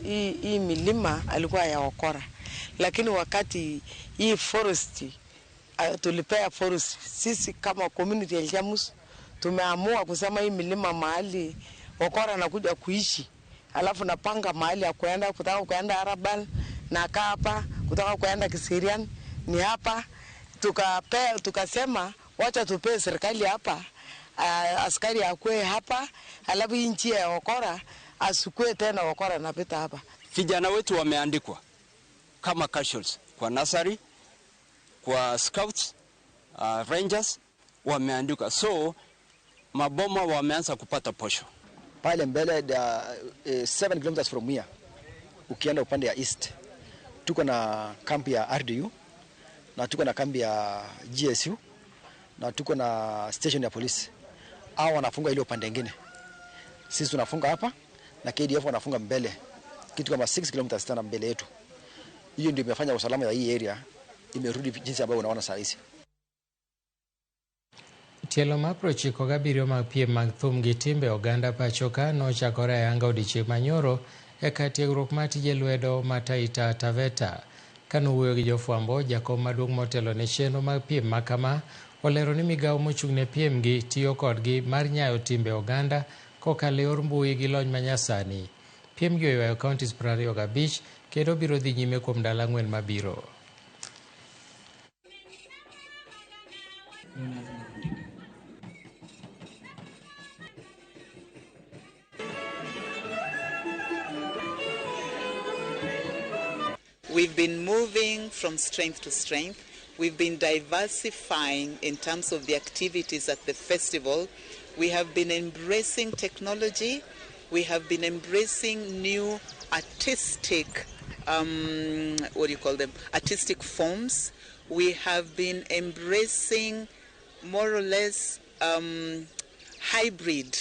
[SPEAKER 27] Hii milima alikuwa ya wakora, lakini wakati hii forest tulipea forest, sisi kama community ya Jamus tumeamua kusema hii milima mahali wakora nakuja kuishi, alafu napanga mahali ya kutaka kuenda Arabal na Kapa, kutaka kuenda Kisirian ni hapa. Tukasema wacha tupee serikali hapa, askari akwe hapa, alafu nchi ya wakora asukue tena wakora napita hapa.
[SPEAKER 28] Vijana wetu wameandikwa kama casuals kwa nursery, kwa scouts, rangers wameandikwa, so maboma wameanza kupata posho.
[SPEAKER 29] Pale mbele 7 kilometers from here ukienda upande ya east tuko na kampi ya RDU na tuko na kambi ya GSU na tuko na station ya polisi. Hao wanafunga ile upande mwingine. Sisi tunafunga hapa na KDF wanafunga mbele. Kitu kama 6 km tena mbele yetu. Hiyo ndio imefanya usalama ya hii area imerudi jinsi ambavyo unaona saa hizi.
[SPEAKER 1] Tielo maprochiko gabirio mag piem mag thum gi timbe oganda pachoka nochakore ayanga odiechieng' manyoro eka tiegruok mar tije lwedo ma Taita Taveta. Kanowuoyo gi jofwambo, jakom maduong' motelo ne chenro mag piem makama olero ni migawo mochung' ne piem gi tiyo kodgi mar nyayo timbe oganda kokalo yor mbui gi lony manyasani. Piem gi oywayo counties 25 kendo biro dhi nyime kuom ndalo 4 mabiro.
[SPEAKER 3] We've been moving from strength to strength. We've been diversifying in terms of the activities at the festival. We have been embracing technology. We have been embracing new artistic, artistic forms. We have been embracing more or less hybrid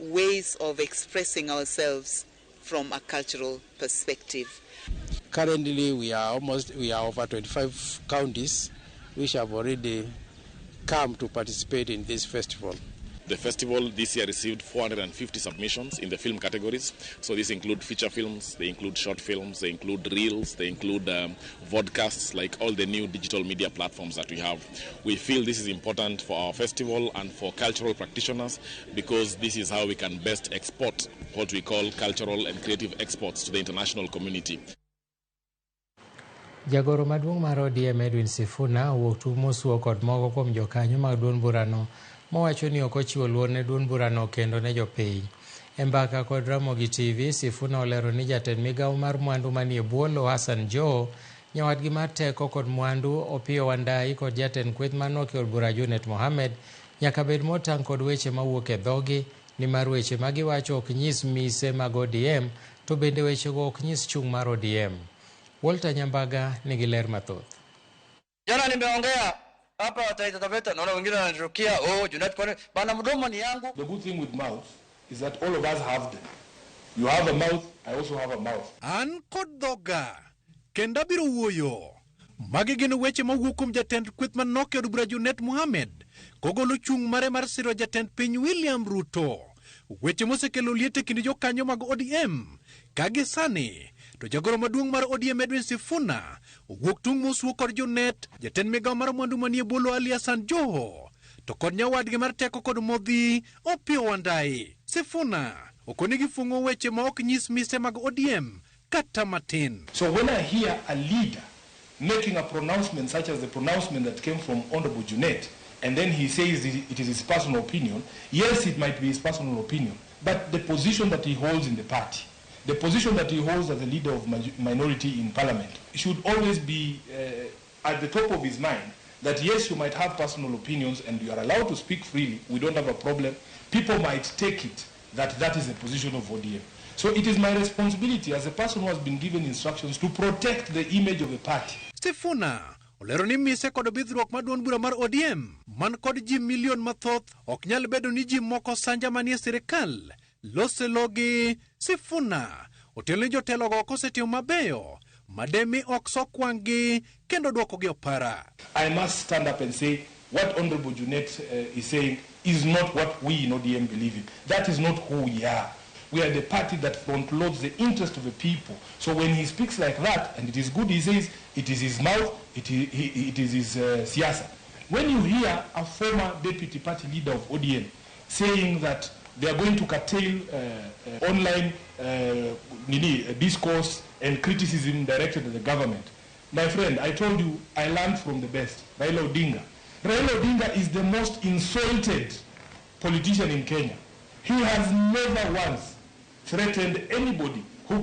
[SPEAKER 3] ways of expressing ourselves from a cultural perspective.
[SPEAKER 5] Currently, we are over 25 counties which have already come to participate in this festival.
[SPEAKER 9] The festival this year received 450 submissions in the film categories. So these include feature films, they include short films, they include reels, they include vodcasts, like all the new digital media platforms that we have. We feel this is important for our festival and for cultural practitioners because this is how we can best export what we call cultural and creative exports to the international community.
[SPEAKER 1] Jagoro maduong' mar ODM Edwin Sifuna owuok tumosuo kod moko kuom jokanyo mag duond burano mowacho ni ok ochiwo luor ne duond burano kendo ne jopiny. E mbaka kod Ramogi TV, Sifuna olero ni jatend migawo mar mwandu manie bwolo Hassan Joho, nyawadgi mar teko kod mwandu Opiyo Wandayi kod jatend kweth manoke od bura Junet Mohamed nyaka bed motang' kod weche mawuok e dhogi ni mar weche magiwacho ok nyis mise mag ODM to bende wechego ok nyis chung' mar ODM. Walter Nyambaga nigi ler mathoth.
[SPEAKER 10] Jana nimeongea hapa Taita Taveta, naona wengine wananirukia Junet kwa bana mdomo ni yangu.
[SPEAKER 11] The good thing with mouth is that all of us have them. You have a mouth, I also have a mouth.
[SPEAKER 12] An kod dhoga kenda biro wuoyo. Magi gin weche mawuok kuom jatend kweth manoke od bura Junet Mohamed kogolo chung' mare mar siro jatend piny William Ruto. Weche mosekelo liet e kind jokanyo mag ODM kagi sani to jagoro maduong' mar ODM Edwin Sifuna owuok tung' mosuo kod Junet, jatend migawo mar mwandu manie bolo Hassan Joho to kod nyawadgi mar teko kod modhi Opiyo Wandayi. Sifuna okonigi fungo weche ma ok nyis mise mag ODM kata matin.
[SPEAKER 11] So when I hear a leader making a pronouncement such as the pronouncement that came from Honorable Junet, and then he says it is his personal opinion, yes, it might be his personal opinion, but the position that he holds in the party, the position that he holds as a leader of minority in parliament, should always be at the top of his mind that yes, you might have personal opinions and you are allowed to speak freely. We don't have a problem. People might take it that that is the position of ODM. So it is my responsibility as a person who has been given instructions to protect the image of the party.
[SPEAKER 12] Sifuna olero ni mise kod bidhruok maduong' bura mar ODM man kod ji milion mathoth ok nyal bedo ni ji moko sanja manie sirikal loselogi. Sifuna otelo ni jotelogo kosetimo mabeyo mademi ok sokwang'gi kendo duokogi opara.
[SPEAKER 11] I must stand up and say what Honorable Junet is saying is not what we in ODM believe in. That is not who we are. We are the party that front-loads the interest of the people. So when he speaks like that, and it is good, he says it is his mouth, it is his siasa. When you hear a former deputy party leader of ODM saying that they are going to curtail online discourse and criticism directed at the government, my friend, I told you I learned from the best, Raila Odinga. Raila Odinga is the most insulted politician in Kenya. He has never once threatened anybody who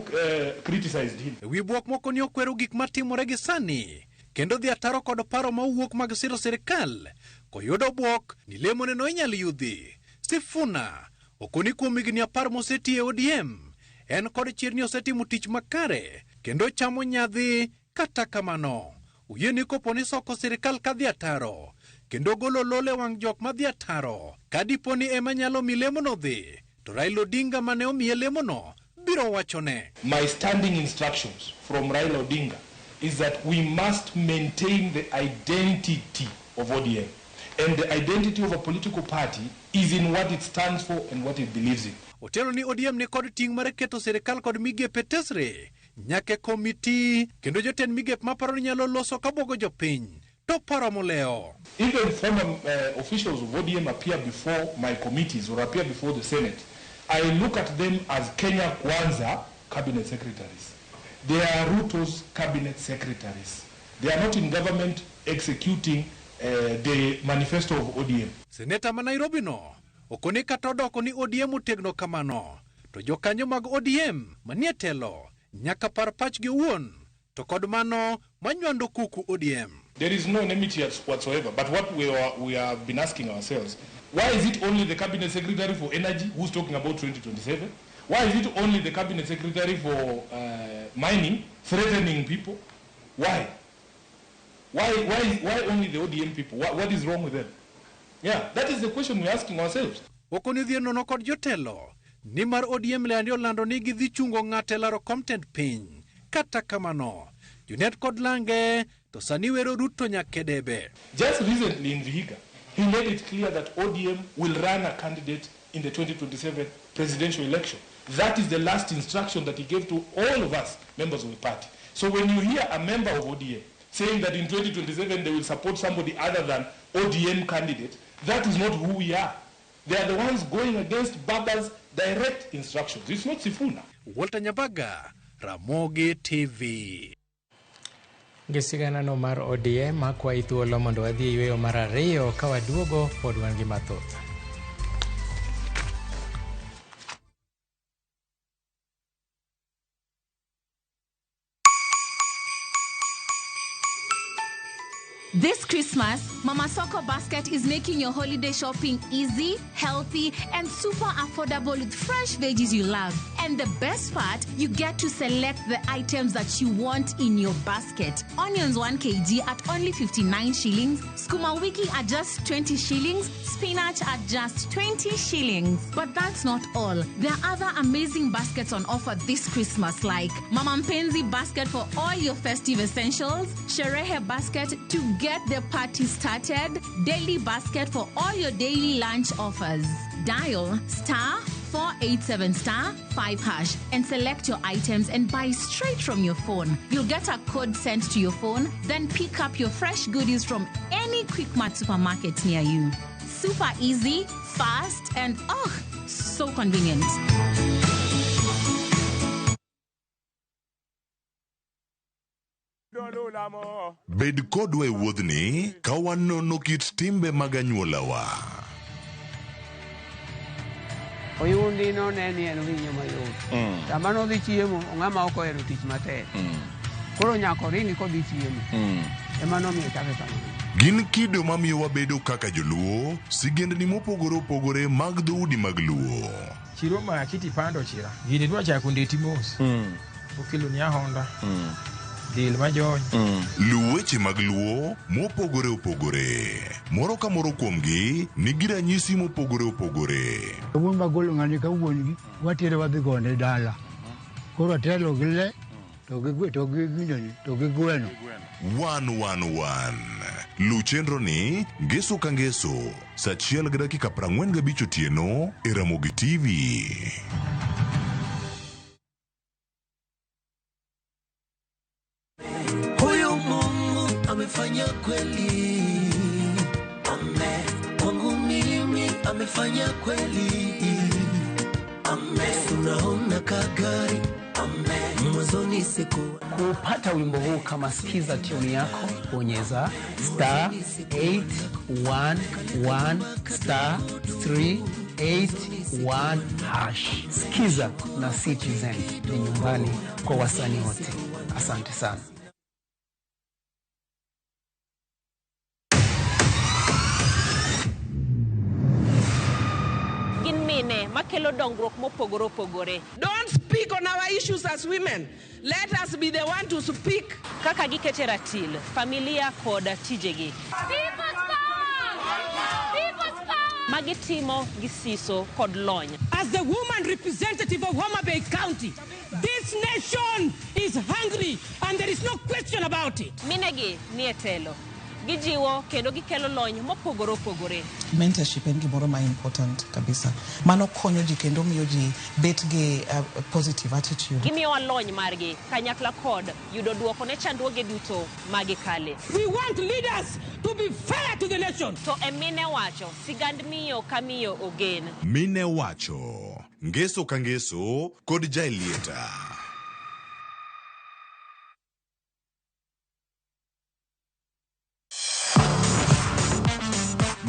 [SPEAKER 11] criticized him.
[SPEAKER 12] Wibuok moko ni okwero gik matimore gi sani kendo dhi ataro kod paro mawuok mag siro sirikal koyudo buok ni lemone no inyal yudhi. Sifuna okoni kuom higni 10 mosetie ODM en kod chir ni osetimo tich makare kendo chamo nyadhi. Kata kamano uyeni koponi soko sirikal kadhi ataro, kendo golo lole wang' jok madhi ataro, kadiponi ema nyalo milemo no dhi, to Raila Odinga mane omiye lemono biro wachone.
[SPEAKER 11] My standing instructions from Raila Odinga is that we must maintain the identity of ODM. And the identity of a political party is in what it stands for and what it believes in.
[SPEAKER 12] Otelo ni ODM ni kod ting' mar keto sirikal kod migepe tesre, nyake komiti, kendo jotend migepe maparo ni nyalo loso kabwogo jopiny, to paro moleo.
[SPEAKER 11] Even former officials of ODM appear before my committees or appear before the Senate. I look at them as Kenya Kwanza cabinet secretaries. They are Ruto's cabinet secretaries. They are not in government executing the manifesto of ODM.
[SPEAKER 12] Seneta ma Nairobi no okoni kata odoko ni ODM otegno kamano, to jokanyo mag ODM manie telo nyaka par pachgi owuon to kod mano manywando kuku ODM.
[SPEAKER 11] There is no enmity whatsoever, but what we have been asking ourselves, why is it only the cabinet secretary for energy who's talking about 2027? Why is it only the cabinet secretary for mining threatening people? Why? Why only the ODM people? What is wrong with them? Yeah, that is the question we're asking ourselves.
[SPEAKER 12] Okoni dhieno no kod jotelo ni mar ODM le andio lando ni gidhi chungo ng'ate laro content piny. Kata kamano, Junet kod Lange to sani wero Ruto nyakedebe.
[SPEAKER 11] Just recently in Vihiga, he made it clear that ODM will run a candidate in the 2027 presidential election. That is the last instruction that he gave to all of us, members of the party. So when you hear a member of ODM saying that in 2027 they will support somebody other than ODM candidate, that is not who we are. They are the ones going against Baba's direct instructions. It's not Sifuna.
[SPEAKER 12] Walter Nyabaga, Ramogi TV.
[SPEAKER 1] Gisigana no mar ODM makwa ithuolo mondo wadhi yweyo mar ariyo ka waduogo pod wan gi mathoth.
[SPEAKER 13] This Christmas, Mama Soko Basket is making your holiday shopping easy, healthy, and super affordable with fresh veggies you love. And the best part, you get to select the items that you want in your basket. Onions 1 kg at only 59 shillings, skuma wiki at just 20 shillings, spinach at just 20 shillings. But that's not all. There are other amazing baskets on offer this Christmas, like Mama Mpenzi basket for all your festive essentials, Sherehe basket to get the party started, daily basket for all your daily lunch offers. Dial *487*5# and select your items and buy straight from your phone. You'll get a code sent to your phone, then pick up your fresh goodies from any Quick Mart supermarket near you. Super easy, fast, and so convenient.
[SPEAKER 19] Bed kodwa e wuodhni ka wanono kit timbe mag anyuolawa.
[SPEAKER 14] Oyundi no neni en winyo mayot. Sama nodhi chiemo, ng'ama ok ohero tich matek. Koro nyako ringi kodhi chiemo. Ema nomiyo chake kamano.
[SPEAKER 19] Gin kido mamiyo wabedo kaka joluo, sigendni mopogore opogore mag dhoudi mag luo.
[SPEAKER 15] Chiro ma kiti pando chira. Gini dwa chako ndeti mos. Okelo ni ahonda. Dil majony.
[SPEAKER 19] Weche mag luo mopogore opogore. Moro ka moro kuomgi nigi ranyisi mopogore opogore.
[SPEAKER 16] Wuon magolo ng'ani ka wuongi watere wadhi gone dala. Koro telo gi le to gi gweno.
[SPEAKER 19] 111 Lu chenro ni ngeso ka ngeso saa 1:45 otieno e Ramogi TV.
[SPEAKER 17] Amefanya kweli, kwangu mimi amefanya kweli, unaona kagari, mwanzoni siku.
[SPEAKER 14] Kupata wimbo huu kama sikiza tune yako, bonyeza *811*381#. Sikiza na Citizen ni nyumbani kwa wasanii wote. Asante sana.
[SPEAKER 18] Don't speak on our issues as women. Let us be the one to speak
[SPEAKER 2] kaka gikete ratil familia koda tijegi. Magitimo gisiso kod lony.
[SPEAKER 4] As the woman representative of Homa Bay County, this nation is hungry and there is no question about it.
[SPEAKER 2] Minegi nietelo. Gijiwo kendo gikelo lony mopogore opogore.
[SPEAKER 6] Mentorship en gimoro ma important kabisa. Mano konyo ji kendo miyo ji bet gi positive attitude.
[SPEAKER 2] Gimiyo lony margi kanyakla kod yudo duoko ne chandruoge duto magikale.
[SPEAKER 4] We want leaders to be fair to the nation.
[SPEAKER 2] To emine wacho sigand miyo kamiyo ogen.
[SPEAKER 19] Mine wacho ngeso ka ngeso kod jailieta.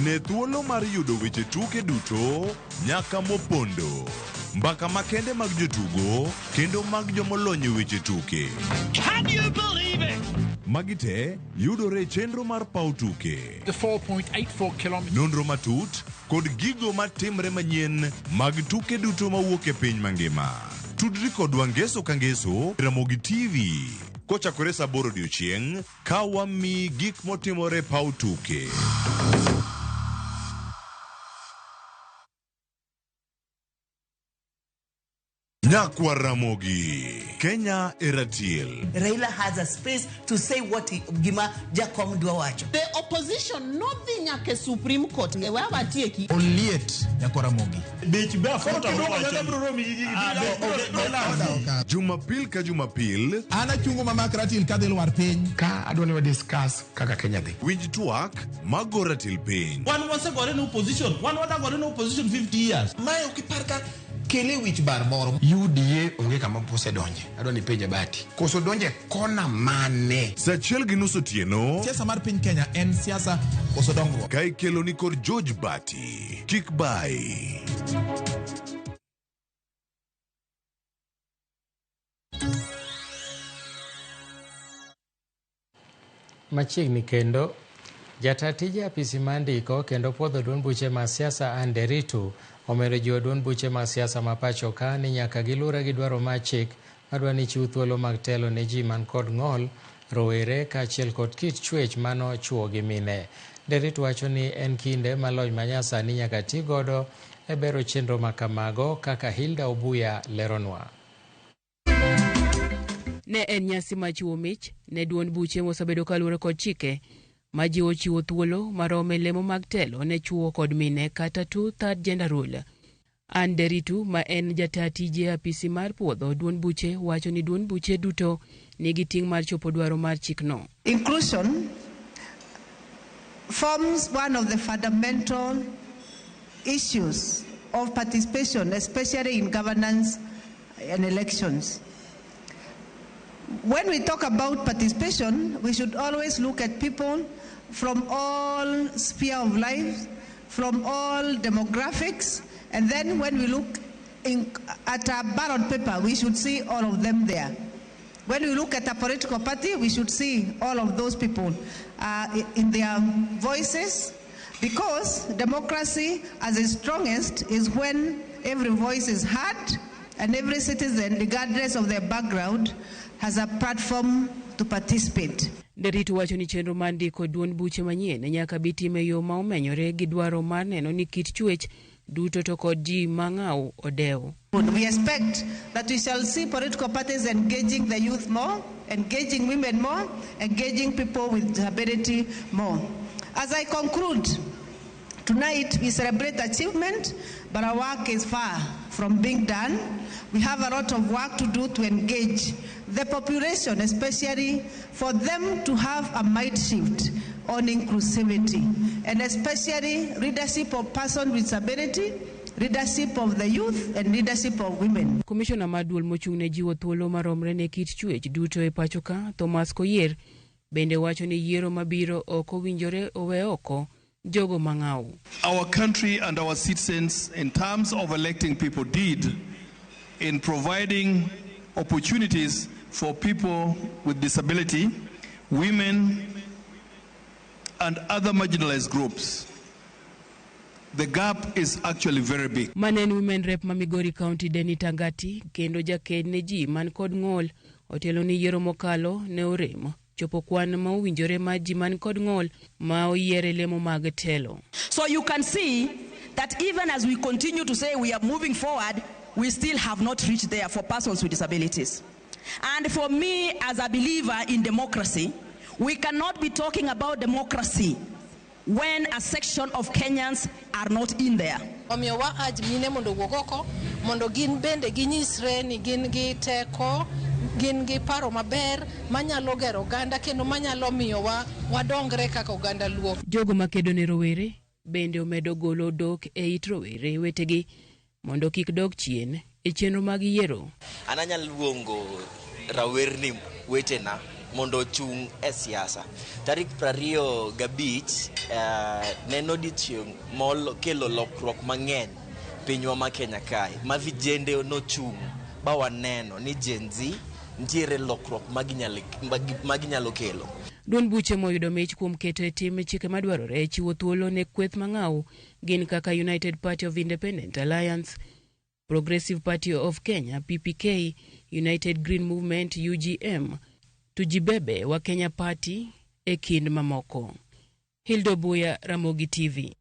[SPEAKER 19] Ne thuolo mar yudo weche tuke duto nyaka mopondo. Mbaka makende mag jotugo kendo mag jomolony weche tuke.
[SPEAKER 4] Can you believe it?
[SPEAKER 19] Magite yudore chenro mar pau tuke.
[SPEAKER 12] The 4.84 kilometers.
[SPEAKER 19] Nonro matut kod gigo matimre manyien mag tuke duto mawuok e piny mangima. Tudri kodwa ngeso ka ngeso Ramogi TV. Kochakore saa 8 odiechieng' ka wami gik motimore pau tuke. Nyakwa Ramogi, Kenya Eratiel.
[SPEAKER 18] Raila has a space to say what Gima Jakom Dwawacho. The opposition, nothing like a Supreme Court.
[SPEAKER 12] Oliet Nyakwa Ramogi.
[SPEAKER 19] Jumapil ka Jumapil.
[SPEAKER 12] Ana chungo mama Ratil kadel war piny. Ka adwani wa discuss kaka Kenya dhi.
[SPEAKER 19] Winj tuak mago Ratil piny.
[SPEAKER 18] One was got in opposition. One was got in opposition 50 years. Mayo kiparka. Kele wich bar moro.
[SPEAKER 12] UDA onge kama pose donje. Adwani penje bati. Koso donje kona mane.
[SPEAKER 19] Sachiel gi nus otieno.
[SPEAKER 12] Siasa mar piny Kenya en siasa koso dongruok.
[SPEAKER 19] Ka ikelo ni kod George Bati. Kik bai.
[SPEAKER 1] Machiegni kendo jatatije apisi mandiko kendo puodho duond buche ma siasa Anderitu omedo jiwo duond buche ma siasa ma pacho ka ni nyaka gilure gi dwaro mar chik madwani chiw thuolo mag telo ne ji man kod ng'ol, rowere kaachiel kod kit chwech mano chwo gi mine. Nderitu wacho ni en kinde ma lony manyasani nyaka ti godo e bero chenro ma kamago kaka Hilda Obuya leronwa.
[SPEAKER 20] Ne en nyasi machiwo mich ne duond buche mosebedo kaluwore kod chike ma jiwo chiwo thuolo marome lemo mag telo ne chwo kod mine kata two-third gender rule. Anderitu ma en jatatije apisi mar puodho duond buche wacho ni duond buche duto nigi ting' mar chopo dwaro mar chikno.
[SPEAKER 21] Inclusion forms one of the fundamental issues of participation, especially in governance and elections. When we talk about participation, we should always look at people from all sphere of life, from all demographics, and then when we look at a ballot paper, we should see all of them there. When we look at a political party, we should see all of those people in their voices, because democracy as its strongest is when every voice is heard and every citizen, regardless of their background, has a platform to participate.
[SPEAKER 20] Nderitu wacho ni chenro mar ndiko duond buche manyien nyaka bi time yo ma omenyore gi dwaro mar neno ni kit chwech duto to kod ji mang'aw odew.
[SPEAKER 21] We expect that we shall see political parties engaging the youth more, engaging women more, engaging people with disability more. As I conclude, tonight we celebrate achievement, but our work is far from being done. We have a lot of work to do to engage the population, especially for them to have a mind shift on inclusivity, and especially leadership of persons with disability, leadership of the youth, and leadership of women.
[SPEAKER 20] Commissioner Maduol mochung' ne jiwo thuolo maromre ne kit chwech duto e pacho ka, Thomas Koyier, bende wacho ni yiero mabiro oko winjore owe oko jogo mang'aw.
[SPEAKER 22] Our country and our citizens, in terms of electing people, did in providing opportunities for people with disability, women, and other marginalized groups. The gap is actually very big.
[SPEAKER 20] Manen women rep ma Migori County Deni Tangati kendo jaked ne ji man kod ng'ol otelo ni yiero mokalo ne oremo. chopo kwan ma owinjore ma ji man kod ng'ol ma oyiere lemo mag telo.
[SPEAKER 7] So you can see that even as we continue to say we are moving forward, we still have not reached there for persons with disabilities. And for me, as a believer in democracy, we cannot be talking about democracy when a section of Kenyans are not in there.
[SPEAKER 8] Omiyo wa ajmine mondo wogoko mondo gin bende ginyisre ni gin gi teko, gin gi paro maber manyalo gero oganda kendo manyalo miyo wadongre kaka oganda Luo.
[SPEAKER 20] Jogo makedo ne rowere bende omedo golo dok e it rowere wetegi mondo kik dok chien e chenro mag yiero.
[SPEAKER 23] Ananyal luongo rawerni wetena mondo chung e siasa. Tarik 25 neno odiochieng' kelo lokruok mang'eny pinywa ma Kenya kae ma vijende nochung' ba waneno ni Gen Z ntiere lokruok maginyalo kelo.
[SPEAKER 20] Duond buche moyudo mich kuom keto e tim chike madwarore e chiwo thuolo ne kweth mang'aw gin kaka United Party of Independent Alliance, Progressive Party of Kenya PPK, United Green Movement UGM, Tujibebe wa Kenya Party e kind mamoko. Hildo Buya, Ramogi TV.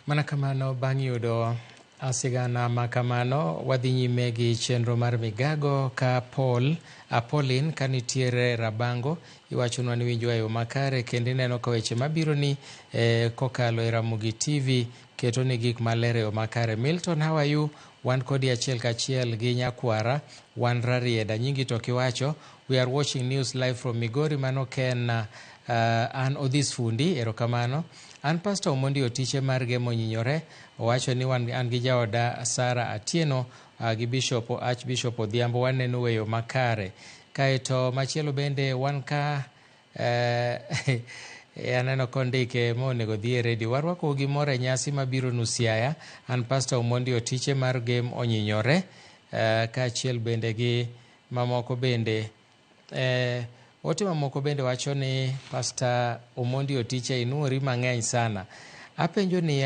[SPEAKER 1] Mana kamano bang' yudo asigana makamano wadhi nyime gi chenro mar migago ka Apolin kanitiere Rabango iwachonwa ni winjo ayo makare kendo neno ka weche mabiro ni kokalo e Ramogi TV keto ni gik malere yo makare. Milton, how are you? Wan kodi achiel kachiel gi nyakwara wan rarieda nyingi to kiwacho. We are watching news live from Migori. Mano ken an Odhis Fundi erokamano. An Pastor Omondi Otiche marge monyinyore owacho ni an gi jaoda Sara Atieno gi Archbishop Odhiambo waneno weyo makare. Kaeto machielo bende wan ka aneno kondike monego dhi e redio. Warwako gimoro e nyasi mabiro Nusiaya. An Pastor Omondi Otiche mar game onyinyore kaachiel bende gi mamoko bende ote mamoko bende wacho ni Pastor Omondi Otiche inuori mang'eny sana. Apenjo ni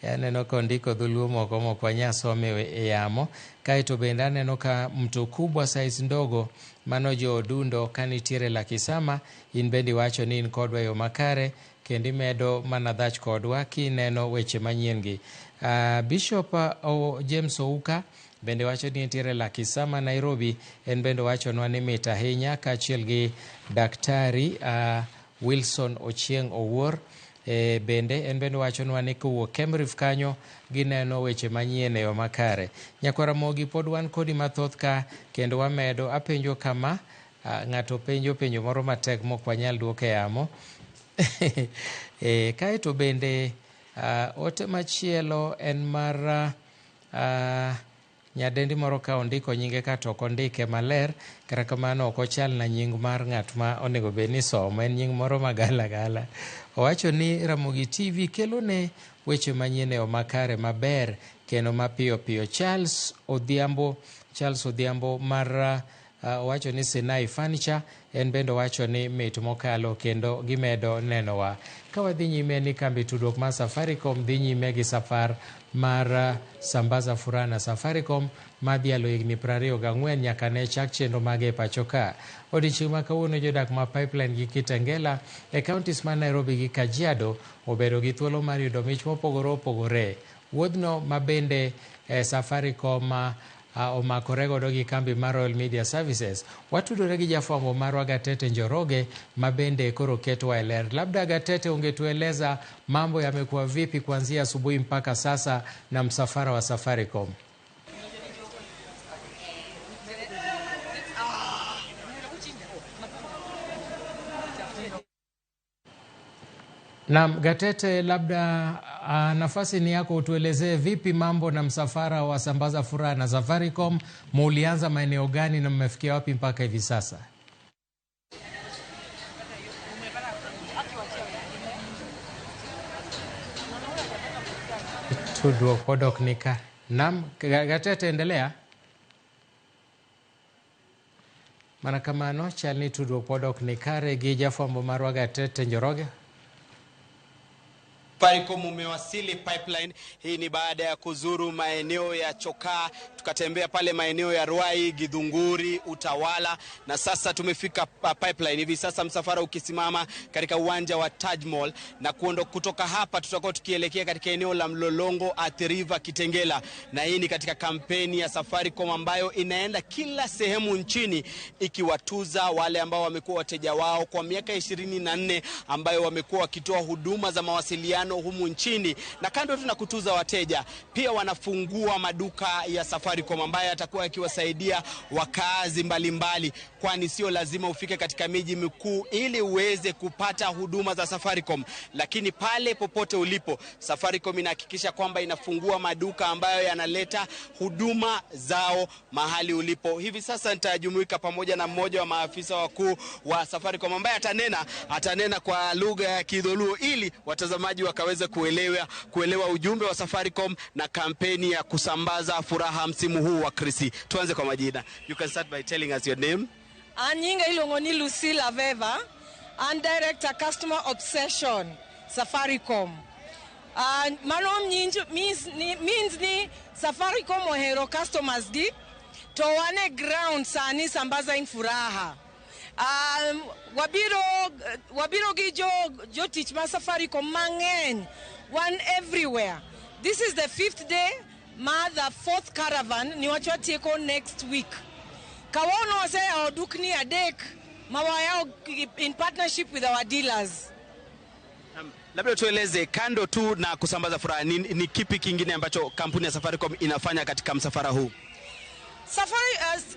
[SPEAKER 1] aneno kondiko dholuo moko wanyasome e yamo. Kaeto bende aneno ka mto kubwa size ndogo mano jo Odundo kanitiere Lakisama. In bende wacho ni in kodwa yo makare kendo imedo mana dhach kodwa kineno weche manyien gi. Bishop James Ouka bende wacho ni nitiere Lakisama Nairobi. En bende wachonwa ni mit ahinya kaachiel gi Daktari Wilson Ochieng Owuor. Bende en bende wachonwa ni kowuok Kemrif kanyo gineno weche manyien e yo makare. Nyakwara Mogi pod wan kodi mathoth ka kendo wamedo. Apenjo kama ng'ato penjo moro matek mok wanyal duoko e yamo. Kaeto bende ote machielo en mar nyadendi moro ka ondiko nyinge ka to ondike maler kata kamano ok ochal na nying mar ng'at ma onego bed ni somo. En nying moro magala. Owacho ni Ramogi TV kelo ne weche manyien e yo makare maber kendo mapiyo piyo. Charles Odhiambo mar owacho ni Sinai Furniture en bende wacho ni mit mokalo kendo gimedo nenowa. Ka wadhi nyime ni kambi tudruok mar Safaricom dhi nyime gi safar mar sambaza furana Safaricom madhialo higni 24 nyaka ne chak chenro mage e pacho ka. Odiochieng' ma kawuono jodak ma Pipeline gi Kitengela e counties ma Nairobi gi Kajiado obedo gi thuolo mar yudo mich mopogore opogore. Wuodhno ma bende Safaricom omakore godo gi kambi mar Royal Media Services. Watudore gi jafwambo marwa Gatete Njoroge ma bende koro ketwa e ler. Labda Gatete ungetueleza mambo yamekuwa vipi kuanzia asubuhi mpaka sasa na msafara wa Safaricom? Naam, Gatete, labda nafasi ni yako utuelezee vipi mambo na msafara wa sambaza furaha na Safaricom. Muulianza maeneo gani na mmefikia wapi mpaka hivi sasa? Tudruok podok nika. Naam, Gatete endelea. Mana kamano chalni tudruok podok nikare gi jafwambo marwa Gatete Njoroge.
[SPEAKER 3] Safaricom umewasili pipeline. Hii ni baada ya kuzuru maeneo ya Chokaa, tukatembea pale maeneo ya Ruai, Githunguri, Utawala, na sasa tumefika pipeline. Hivi sasa msafara ukisimama katika uwanja wa Taj Mall, na kutoka hapa tutakuwa tukielekea katika eneo la Mlolongo, Athi River, Kitengela. Na hii ni katika kampeni ya Safaricom ambayo inaenda kila sehemu nchini ikiwatuza wale ambao wamekuwa wateja wao kwa miaka 24 ambayo wamekuwa wakitoa huduma za mawasiliano humu nchini. Na kando tu na kutuza wateja, pia wanafungua maduka ya Safaricom ambayo yatakuwa yakiwasaidia wakazi mbalimbali, kwani sio lazima ufike katika miji mikuu ili uweze kupata huduma za Safaricom. Lakini pale popote ulipo, Safaricom inahakikisha kwamba inafungua maduka ambayo yanaleta huduma zao mahali ulipo. Hivi sasa nitajumuika pamoja na mmoja wa maafisa wakuu wa Safaricom ambaye atanena kwa lugha ya Kidholuo ili watazamaji wakaweze kuelewa ujumbe wa Safaricom na kampeni ya kusambaza furaha msimu huu wa Krisi. Tuanze kwa majina. You can start by telling us your name.
[SPEAKER 8] Anyinga ilongoni Lucille Aveva, and Director Customer Obsession Safaricom. Manom means ni Safaricom ohero customers gi to wane ground sani sambaza in furaha. Wabiro gi jo tich ma Safaricom mang'eny, one everywhere. This is the 5th day, the 4th caravan ni wachwa tieko next week. Kawono wase odukni adek mawayao in partnership with our dealers.
[SPEAKER 3] Labda tueleze, kando tu na kusambaza furaha, ni kipi kingine ambacho kampuni ya Safaricom inafanya katika msafara huu?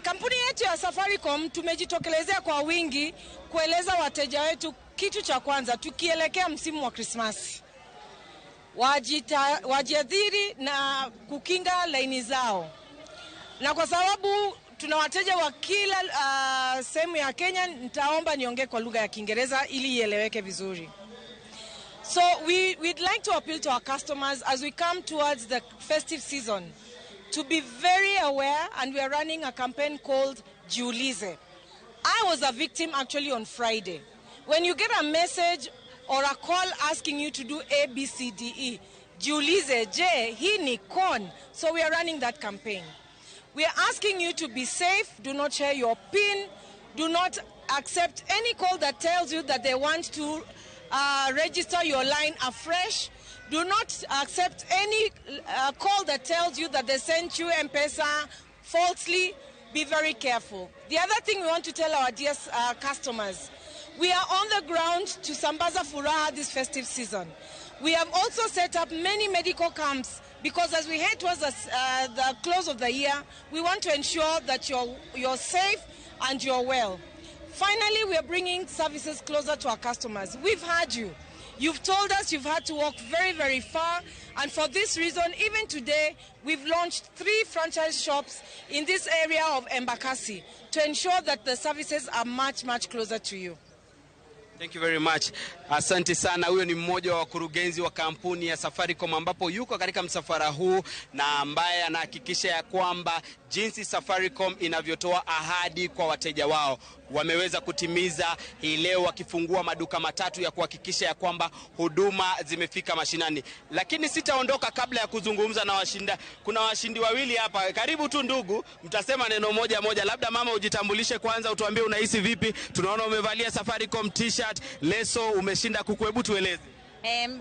[SPEAKER 8] Kampuni yetu ya Safaricom tumejitokelezea kwa wingi kueleza wateja wetu kitu cha kwanza, tukielekea msimu wa Christmas, wajiadhiri na kukinga laini zao. Na kwa sababu tuna wateja wa kila sehemu ya Kenya, nitaomba niongee kwa lugha ya Kiingereza ili ieleweke vizuri. So we'd like to appeal to our customers as we come towards the festive season to be very aware, and we are running a campaign called Jiulize. I was a victim actually on Friday. When you get a message or a call asking you to do A, B, C, D, E, Jiulize, je, hii ni con. So we are running that campaign. We are asking you to be safe, do not share your PIN, do not accept any call that tells you that they want to register your line afresh. Do not accept any call that tells you that they sent you M-Pesa falsely. Be very careful. The other thing we want to tell our dear customers, we are on the ground to sambaza furaha this festive season. We have also set up many medical camps because as we head towards the close of the year, we want to ensure that you're safe and you're well. Finally, we are bringing services closer to our customers. We've heard you. You've told us you've had to walk very, very far, and for this reason, even today, we've launched 3 franchise shops in this area of Embakasi to ensure that the services are much, much closer to you.
[SPEAKER 3] Thank you very much. Asante sana. Huyo ni mmoja wa wakurugenzi wa kampuni ya Safaricom ambapo yuko katika msafara huu na ambaye anahakikisha ya kwamba jinsi Safaricom inavyotoa ahadi kwa wateja wao wameweza kutimiza hii leo, wakifungua maduka matatu ya kuhakikisha ya kwamba huduma zimefika mashinani. Lakini sitaondoka kabla ya kuzungumza na washinda. Kuna washindi wawili hapa. Karibu tu ndugu, mtasema neno moja moja. Labda mama ujitambulishe kwanza, utuambie unahisi vipi. Tunaona umevalia Safaricom t-shirt, leso, umeshinda kuku. Hebu tueleze.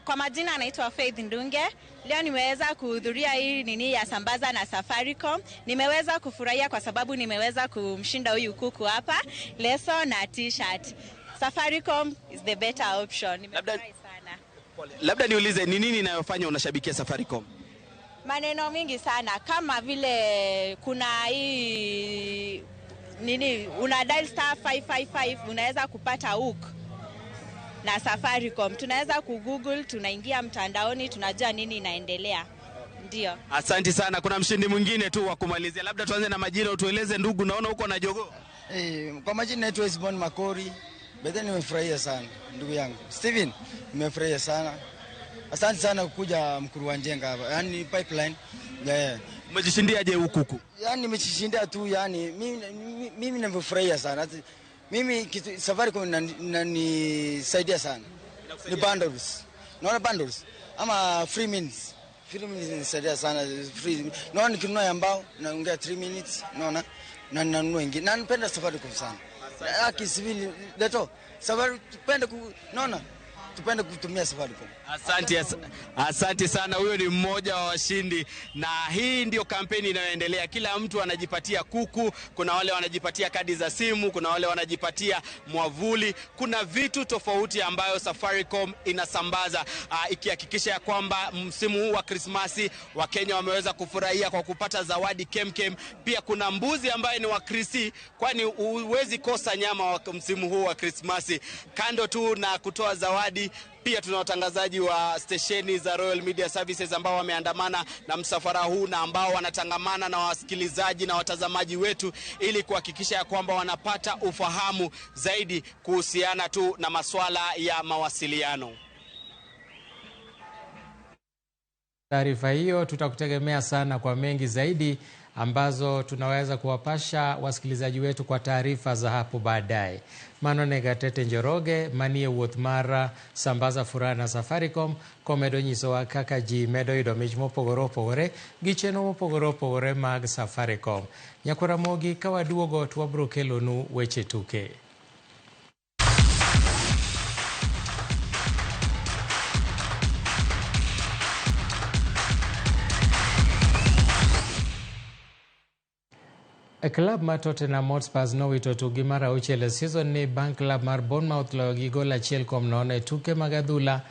[SPEAKER 5] Kwa majina anaitwa Faith Ndunge. Leo nimeweza kuhudhuria hii nini ya sambaza na Safaricom. Nimeweza kufurahia kwa sababu nimeweza kumshinda huyu kuku hapa, leso na t-shirt. Safaricom is the better option. Nimefurahi sana.
[SPEAKER 3] Labda niulize, ni nini inayofanya unashabikia Safaricom?
[SPEAKER 5] Maneno mingi sana, kama vile kuna hii nini, una dial star 555 unaweza kupata hook na Safaricom. Tunaweza kugoogle, tunaingia mtandaoni, tunajua nini inaendelea. Ndio.
[SPEAKER 3] Asante sana. Kuna mshindi mwingine tu wa kumalizia. Labda tuanze na majina, utueleze ndugu, naona uko na jogoo.
[SPEAKER 9] Kwa majina naitwa Isbon Makori. Bado nimefurahia sana ndugu yangu. Steven, nimefurahia sana. Asante sana kukuja Mkuruwanjenga hapa. Yaani pipeline. Yeah.
[SPEAKER 3] Umejishindia je huku?
[SPEAKER 9] Yaani nimejishindia tu, yaani mimi nimefurahia sana. Mimi Safaricom inanisaidia sana. Ni bundles. Naona bundles. ama 3 minutes. 3 minutes nisaidia sana. Free. Naona nikinunua ya mbao naongea 3 minutes, naona na nanunua ingine. Na napenda Safaricom sana. Akisibili leto Safaricom tupende naona tupende kutumia Safaricom.
[SPEAKER 3] Asante sana. Huyo ni mmoja wa washindi, na hii ndio kampeni inayoendelea. Kila mtu anajipatia kuku, kuna wale wanajipatia kadi za simu, kuna wale wanajipatia mwavuli, kuna vitu tofauti ambayo Safaricom inasambaza, ikihakikisha ya kwamba msimu huu wa Krismasi Wakenya wameweza kufurahia kwa kupata zawadi kemkem. Pia kuna mbuzi ambaye ni wa Krisi, kwani huwezi kosa nyama wa msimu huu wa Krismasi. Kando tu na kutoa zawadi, pia tuna watangazaji wa stesheni za Royal Media Services ambao wameandamana na msafara huu na ambao wanatangamana na wasikilizaji na watazamaji wetu ili kuhakikisha ya kwamba wanapata ufahamu zaidi kuhusiana tu na masuala ya mawasiliano.
[SPEAKER 1] Taarifa hiyo tutakutegemea sana kwa mengi zaidi ambazo tunaweza kuwapasha wasikilizaji wetu kwa taarifa za hapo baadaye. Manonega Tete Njoroge, manie wuoth mara sambaza furaha na Safaricom, komedo nyisowa kaka ji medo yudo mich mopogore opogore gi chenro mopogore opogore mag Safaricom. Nyako Ramogi, ka waduogo to wabiro kelonu weche tuke. Club mar Tottenham Hotspur nowito tugi mar 6 season ni bang' club mar Bournemouth loyo gi gol 1-0 e tuke mag adhula